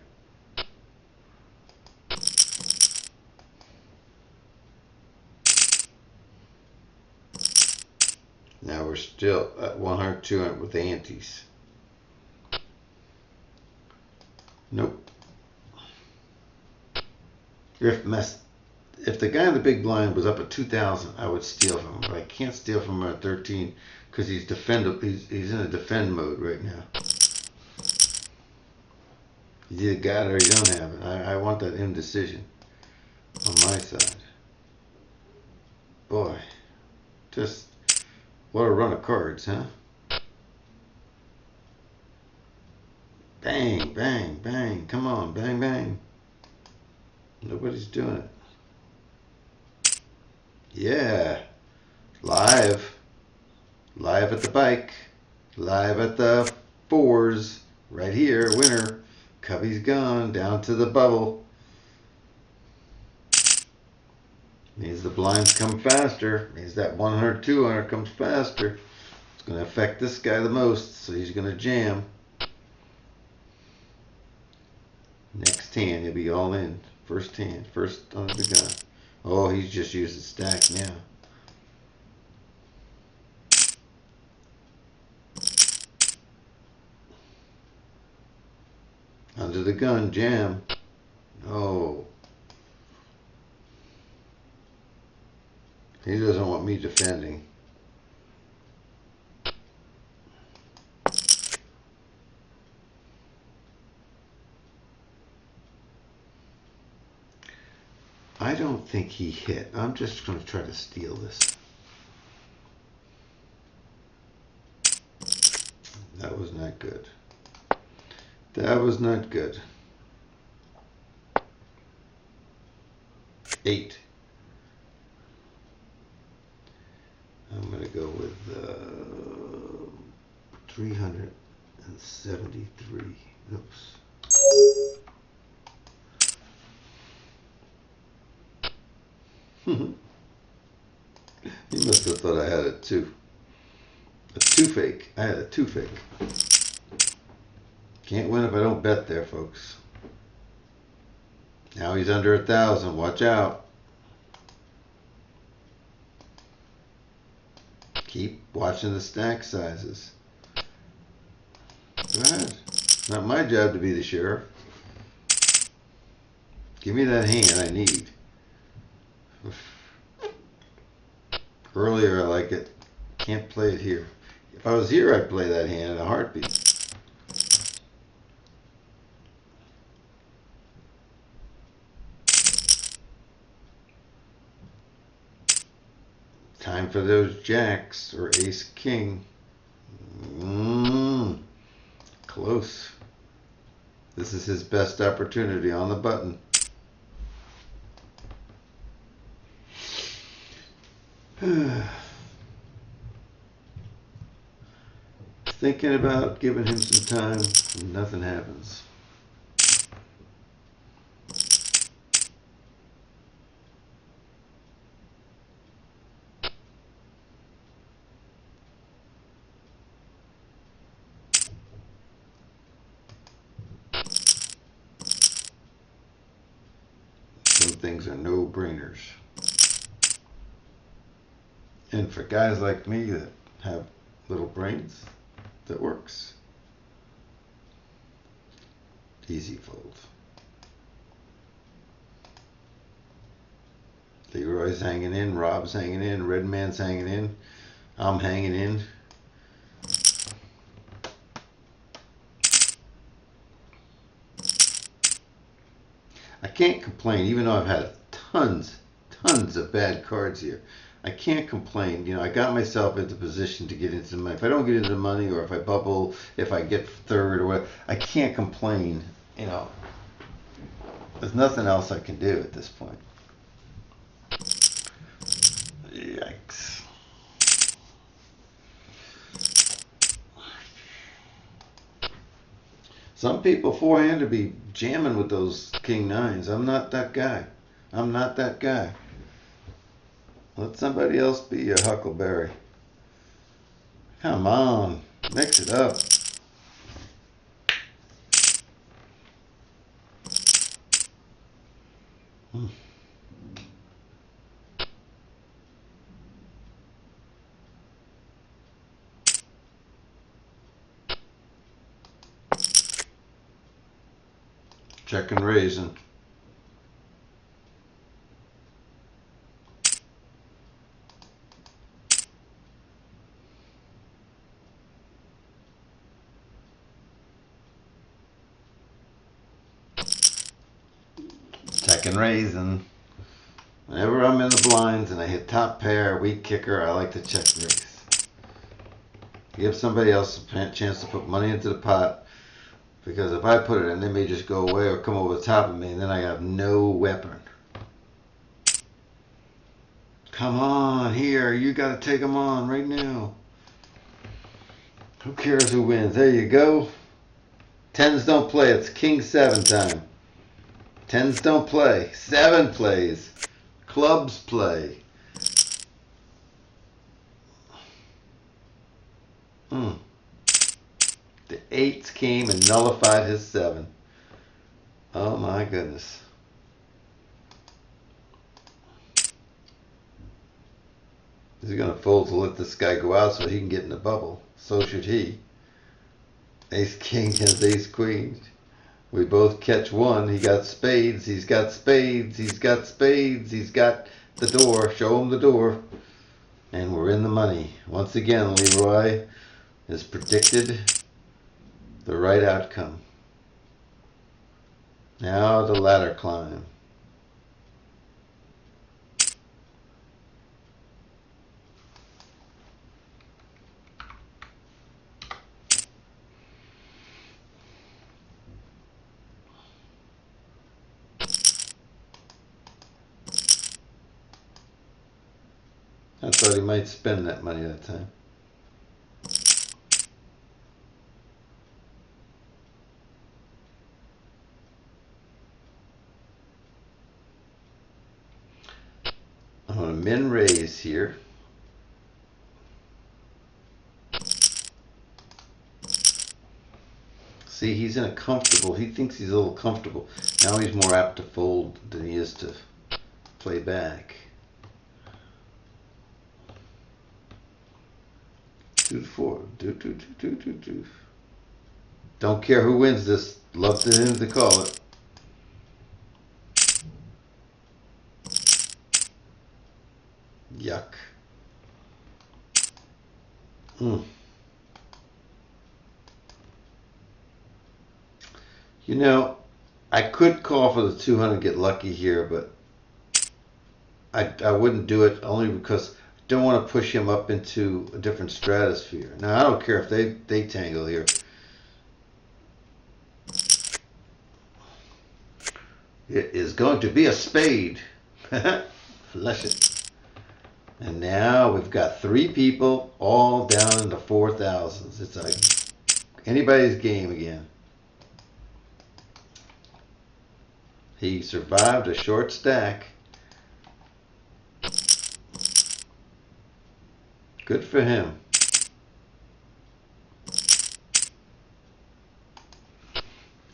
Now we're still at 100, 200 with the antes. Nope. If the guy in the big blind was up at 2,000, I would steal from him. But I can't steal from him at 13 because he's in a defend mode right now. You either got it or you don't have it. I want that indecision on my side. Boy, just what a run of cards, huh? Bang, bang, bang. Come on, bang, bang. Nobody's doing it. Yeah. Live. Live at the bike. Live at the fours. Right here, winner. Cubby's gone. Down to the bubble. Means the blinds come faster. Means that 100, 200 comes faster. It's going to affect this guy the most, so he's going to jam. Next hand, he'll be all in. First hand, first on the gun. Oh, he's just using stack now. Under the gun, jam. Oh. He doesn't want me defending. I don't think he hit. I'm just going to try to steal this. That was not good. That was not good. 8. I'm going to go with 373. Oops. He must have thought I had a 2. A 2 fake. I had a 2 fake. Can't win if I don't bet there, folks. Now he's under 1,000. Watch out. Keep watching the stack sizes. Go ahead. Not my job to be the sheriff. Give me that hand I need. Earlier I like it. Can't play it here. If I was here, I'd play that hand in a heartbeat. Time for those jacks or ace king. Close. This is his best opportunity on the button. Thinking about giving him some time, and nothing happens. Some things are no-brainers. And for guys like me that have little brains, that works. Easy fold. Leroy's hanging in, Rob's hanging in, Red Man's hanging in, I'm hanging in. I can't complain, even though I've had tons of bad cards here. I can't complain. You know, I got myself into position to get into the money. If I don't get into the money, or if I bubble, if I get third or whatever, I can't complain. You know, there's nothing else I can do at this point. Yikes. Some people forehand to be jamming with those king nines. I'm not that guy. I'm not that guy. Let somebody else be your huckleberry. Come on, mix it up. Check and raising. Check and raising. Whenever I'm in the blinds and I hit top pair, weak kicker, I like to check raise. Give somebody else a chance to put money into the pot. Because if I put it in, they may just go away or come over the top of me, and then I have no weapon. Come on, here, you got to take them on right now. Who cares who wins? There you go. Tens don't play. It's king 7 time. Tens don't play. 7 plays. Clubs play. The 8s came and nullified his 7. Oh my goodness. He's going to fold to let this guy go out so he can get in the bubble. So should he. Ace king has ace queen. We both catch 1. He got spades. He's got spades. He's got spades. He's got the door. Show him the door. And we're in the money. Once again, Leroy has predicted the right outcome. Now the ladder climb. I thought he might spend that money that time. I'm going to min raise here. See, he's in a comfortable, he thinks he's a little comfortable. Now he's more apt to fold than he is to play back. 2 to 4. Do. Don't care who wins this. Love to him to call it. Yuck. You know, I could call for the 200, get lucky here, but I wouldn't do it only because I don't want to push him up into a different stratosphere. Now, I don't care if they tangle here. It is going to be a spade. Flush it. And now we've got 3 people all down in the 4,000s. It's like anybody's game again. He survived a short stack. Good for him.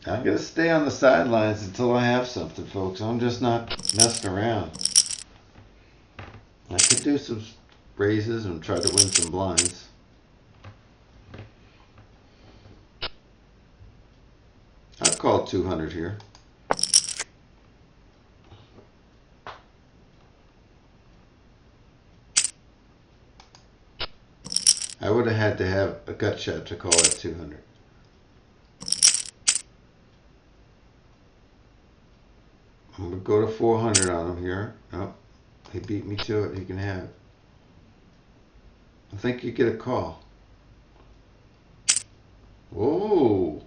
I'm going to stay on the sidelines until I have something, folks. I'm just not messing around. I could do some raises and try to win some blinds. I'll call 200 here. I would have had to have a gut shot to call at 200. I'm going to go to 400 on him here. Oh, he beat me to it. He can have it. I think you get a call. Whoa.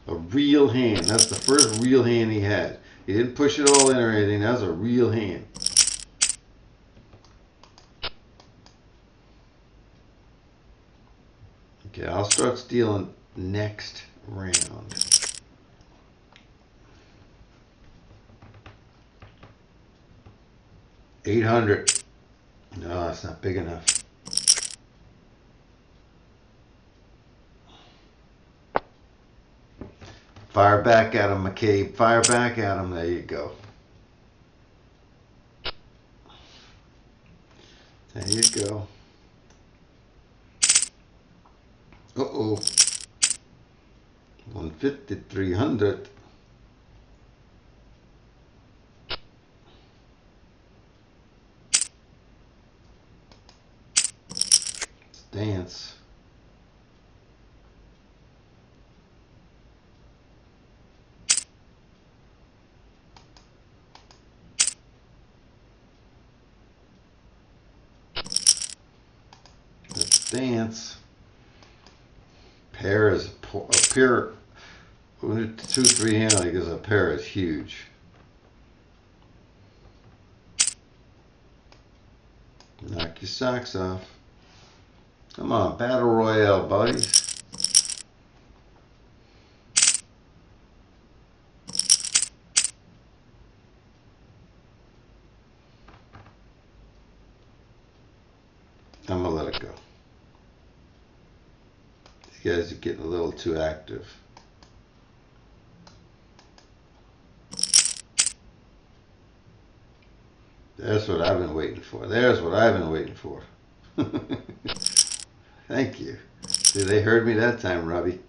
A real hand. That's the first real hand he had. He didn't push it all in or anything. That was a real hand. Okay, I'll start stealing next round. $800. No, that's not big enough. Fire back at him, McCabe. Fire back at him. There you go. There you go. Uh-oh. 150, 300. Dance. Let's dance. Pair is a pair. 2-3 handle because a pair is huge. Knock your socks off. Come on, battle royale, buddies. I'm gonna let it go. These guys are getting a little too active. That's what I've been waiting for. There's what I've been waiting for. Thank you. See, they heard me that time, Robbie.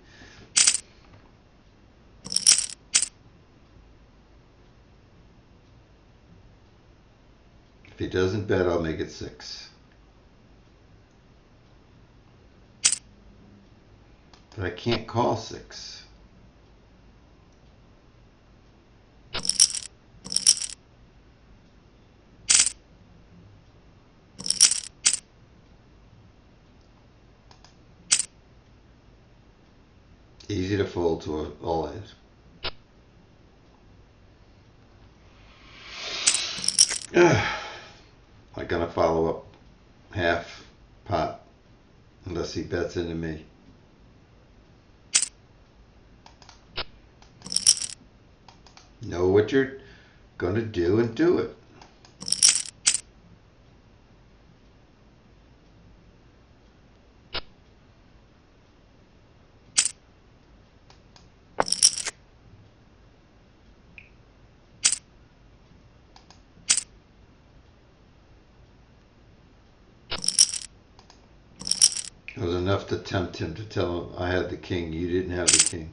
If he doesn't bet, I'll make it 6. But I can't call 6. Easy to fold to all in. I'm gonna follow up half pot unless he bets into me. Know what you're gonna do and do it. It was enough to tempt him to tell him I had the king, you didn't have the king.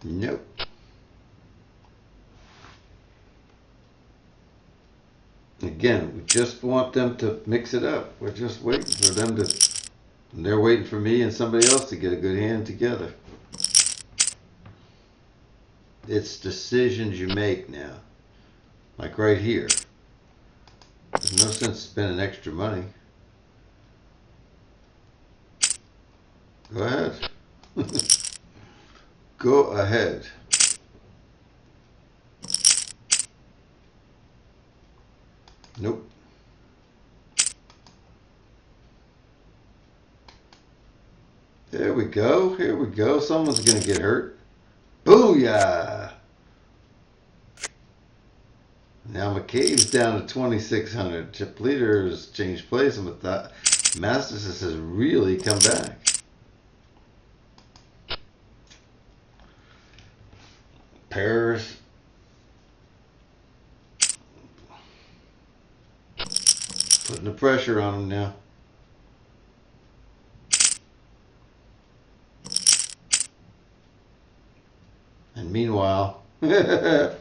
Nope. Again, we just want them to mix it up. We're just waiting for them to, they're waiting for me and somebody else to get a good hand together. It's decisions you make now. Like right here. There's no sense spending extra money. Go ahead. Go ahead. Nope. There we go. Here we go. Someone's going to get hurt. Booyah! Now McCabe's down to 2,600. Chip Leader has changed place, but that Masterson has really come back. Pairs. Putting the pressure on them now. And meanwhile, hey,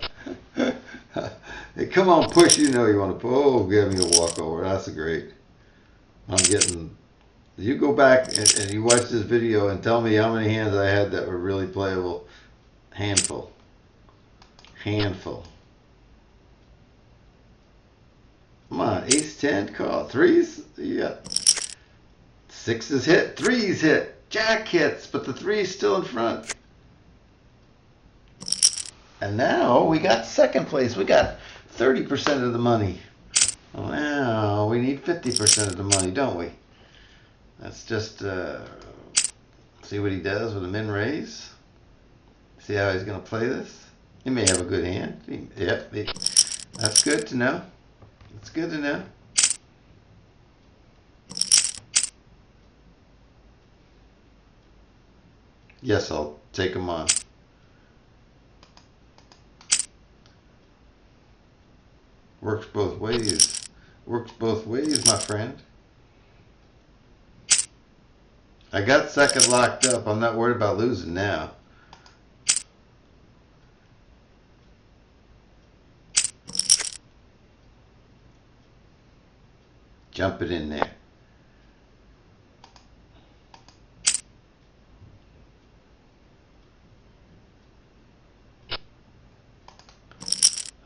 come on, push. You know you want to. Oh, give me a walkover. That's great. I'm getting. You go back and you watch this video and tell me how many hands I had that were really playable. Handful. Handful. Come on, ace 10, call. Threes? Yeah. Sixes hit, threes hit, jack hits, but the three's still in front. And now we got second place. We got 30% of the money. Wow, we need 50% of the money, don't we? Let's just see what he does with a min raise. See how he's going to play this. He may have a good hand. Yep, that's good to know. It's good to know. Yes, I'll take him on. Works both ways. Works both ways, my friend. I got second locked up. I'm not worried about losing now. Jump it in there.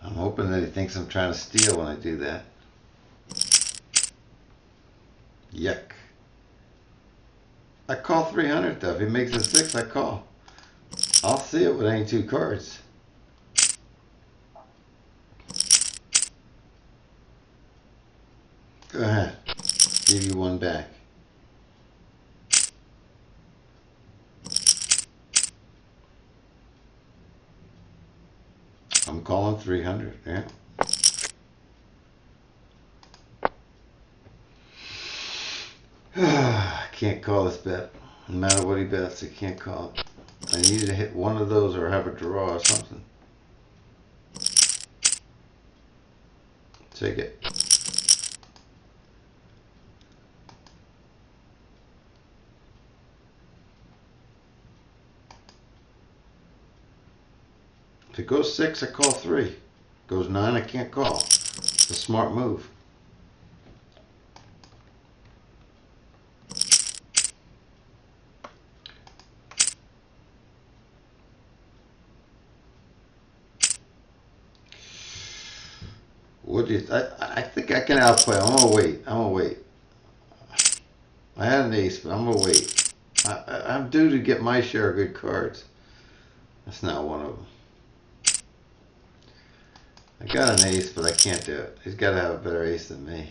I'm hoping that he thinks I'm trying to steal when I do that. Yuck. I call 300 though. If he makes a 6, I call. I'll see it with any two cards. Go ahead. Give you one back. I'm calling 300, yeah. I can't call this bet. No matter what he bets, I can't call it. I need to hit one of those or have a draw or something. Take it. If it goes 6, I call 3. Goes 9, I can't call. It's a smart move. What do you? I think I can outplay. I'm gonna wait. I'm gonna wait. I had an ace, but I'm gonna wait. I'm due to get my share of good cards. That's not one of them. I got an ace, but I can't do it. He's got to have a better ace than me.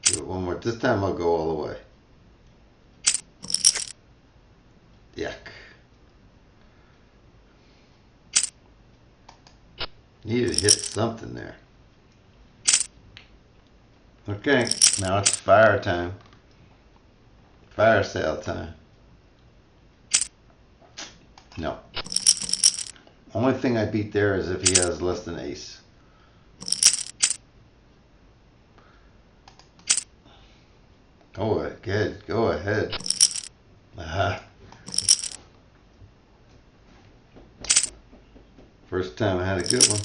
Do it one more. This time I'll go all the way. Yuck. Needed to hit something there. Okay, now it's fire time. Fire sale time. No. Only thing I beat there is if he has less than ace. Go ahead. Go ahead. Aha. First time I had a good one.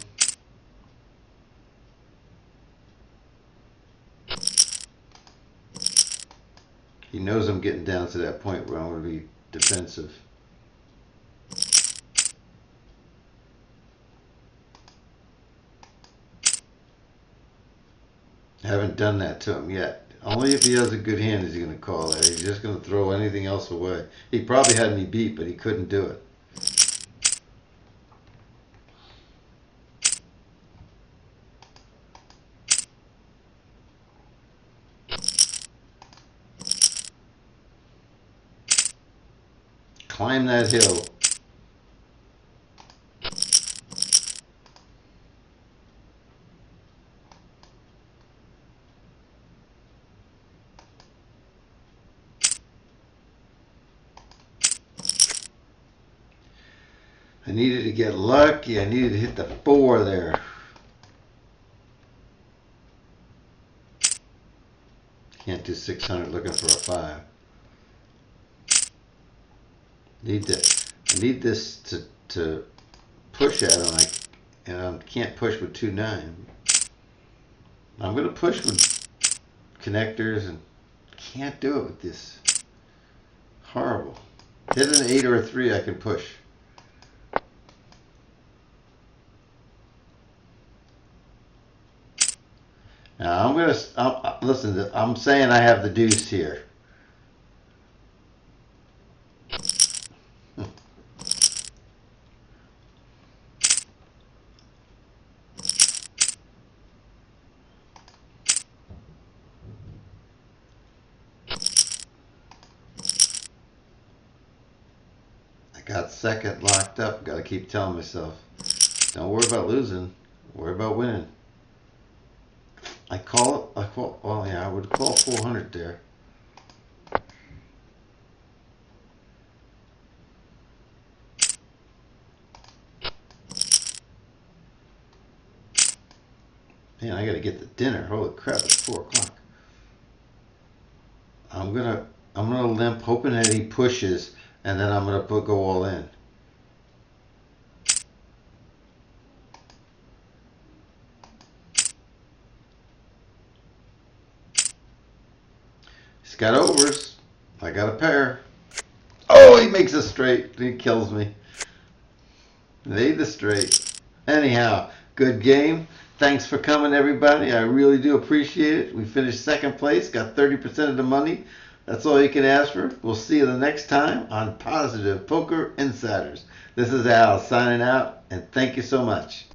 He knows I'm getting down to that point where I'm going to be defensive. I haven't done that to him yet. Only if he has a good hand is he going to call that. He's just going to throw anything else away. He probably had me beat, but he couldn't do it. Climb that hill. needed to get lucky. I needed to hit the 4 there. Can't do 600 looking for a 5. I need this to push at him, and I can't push with 2-9. I'm gonna push with connectors and can't do it with this. Horrible. Hit an 8 or a 3, I can push. Now listen. I'm saying I have the deuce here. I got second locked up. Got to keep telling myself, don't worry about losing. Worry about winning. Well, yeah, I would call 400 there. Man, I gotta get the dinner. Holy crap, it's 4 o'clock. I'm gonna limp, hoping that he pushes, and then I'm gonna go all in. He's got overs. I got a pair. Oh, he makes a straight. He kills me. Made the straight. Anyhow, good game. Thanks for coming, everybody. I really do appreciate it. We finished second place, got 30% of the money. That's all you can ask for. We'll see you the next time on Positive Poker Insiders. This is Al signing out, and thank you so much.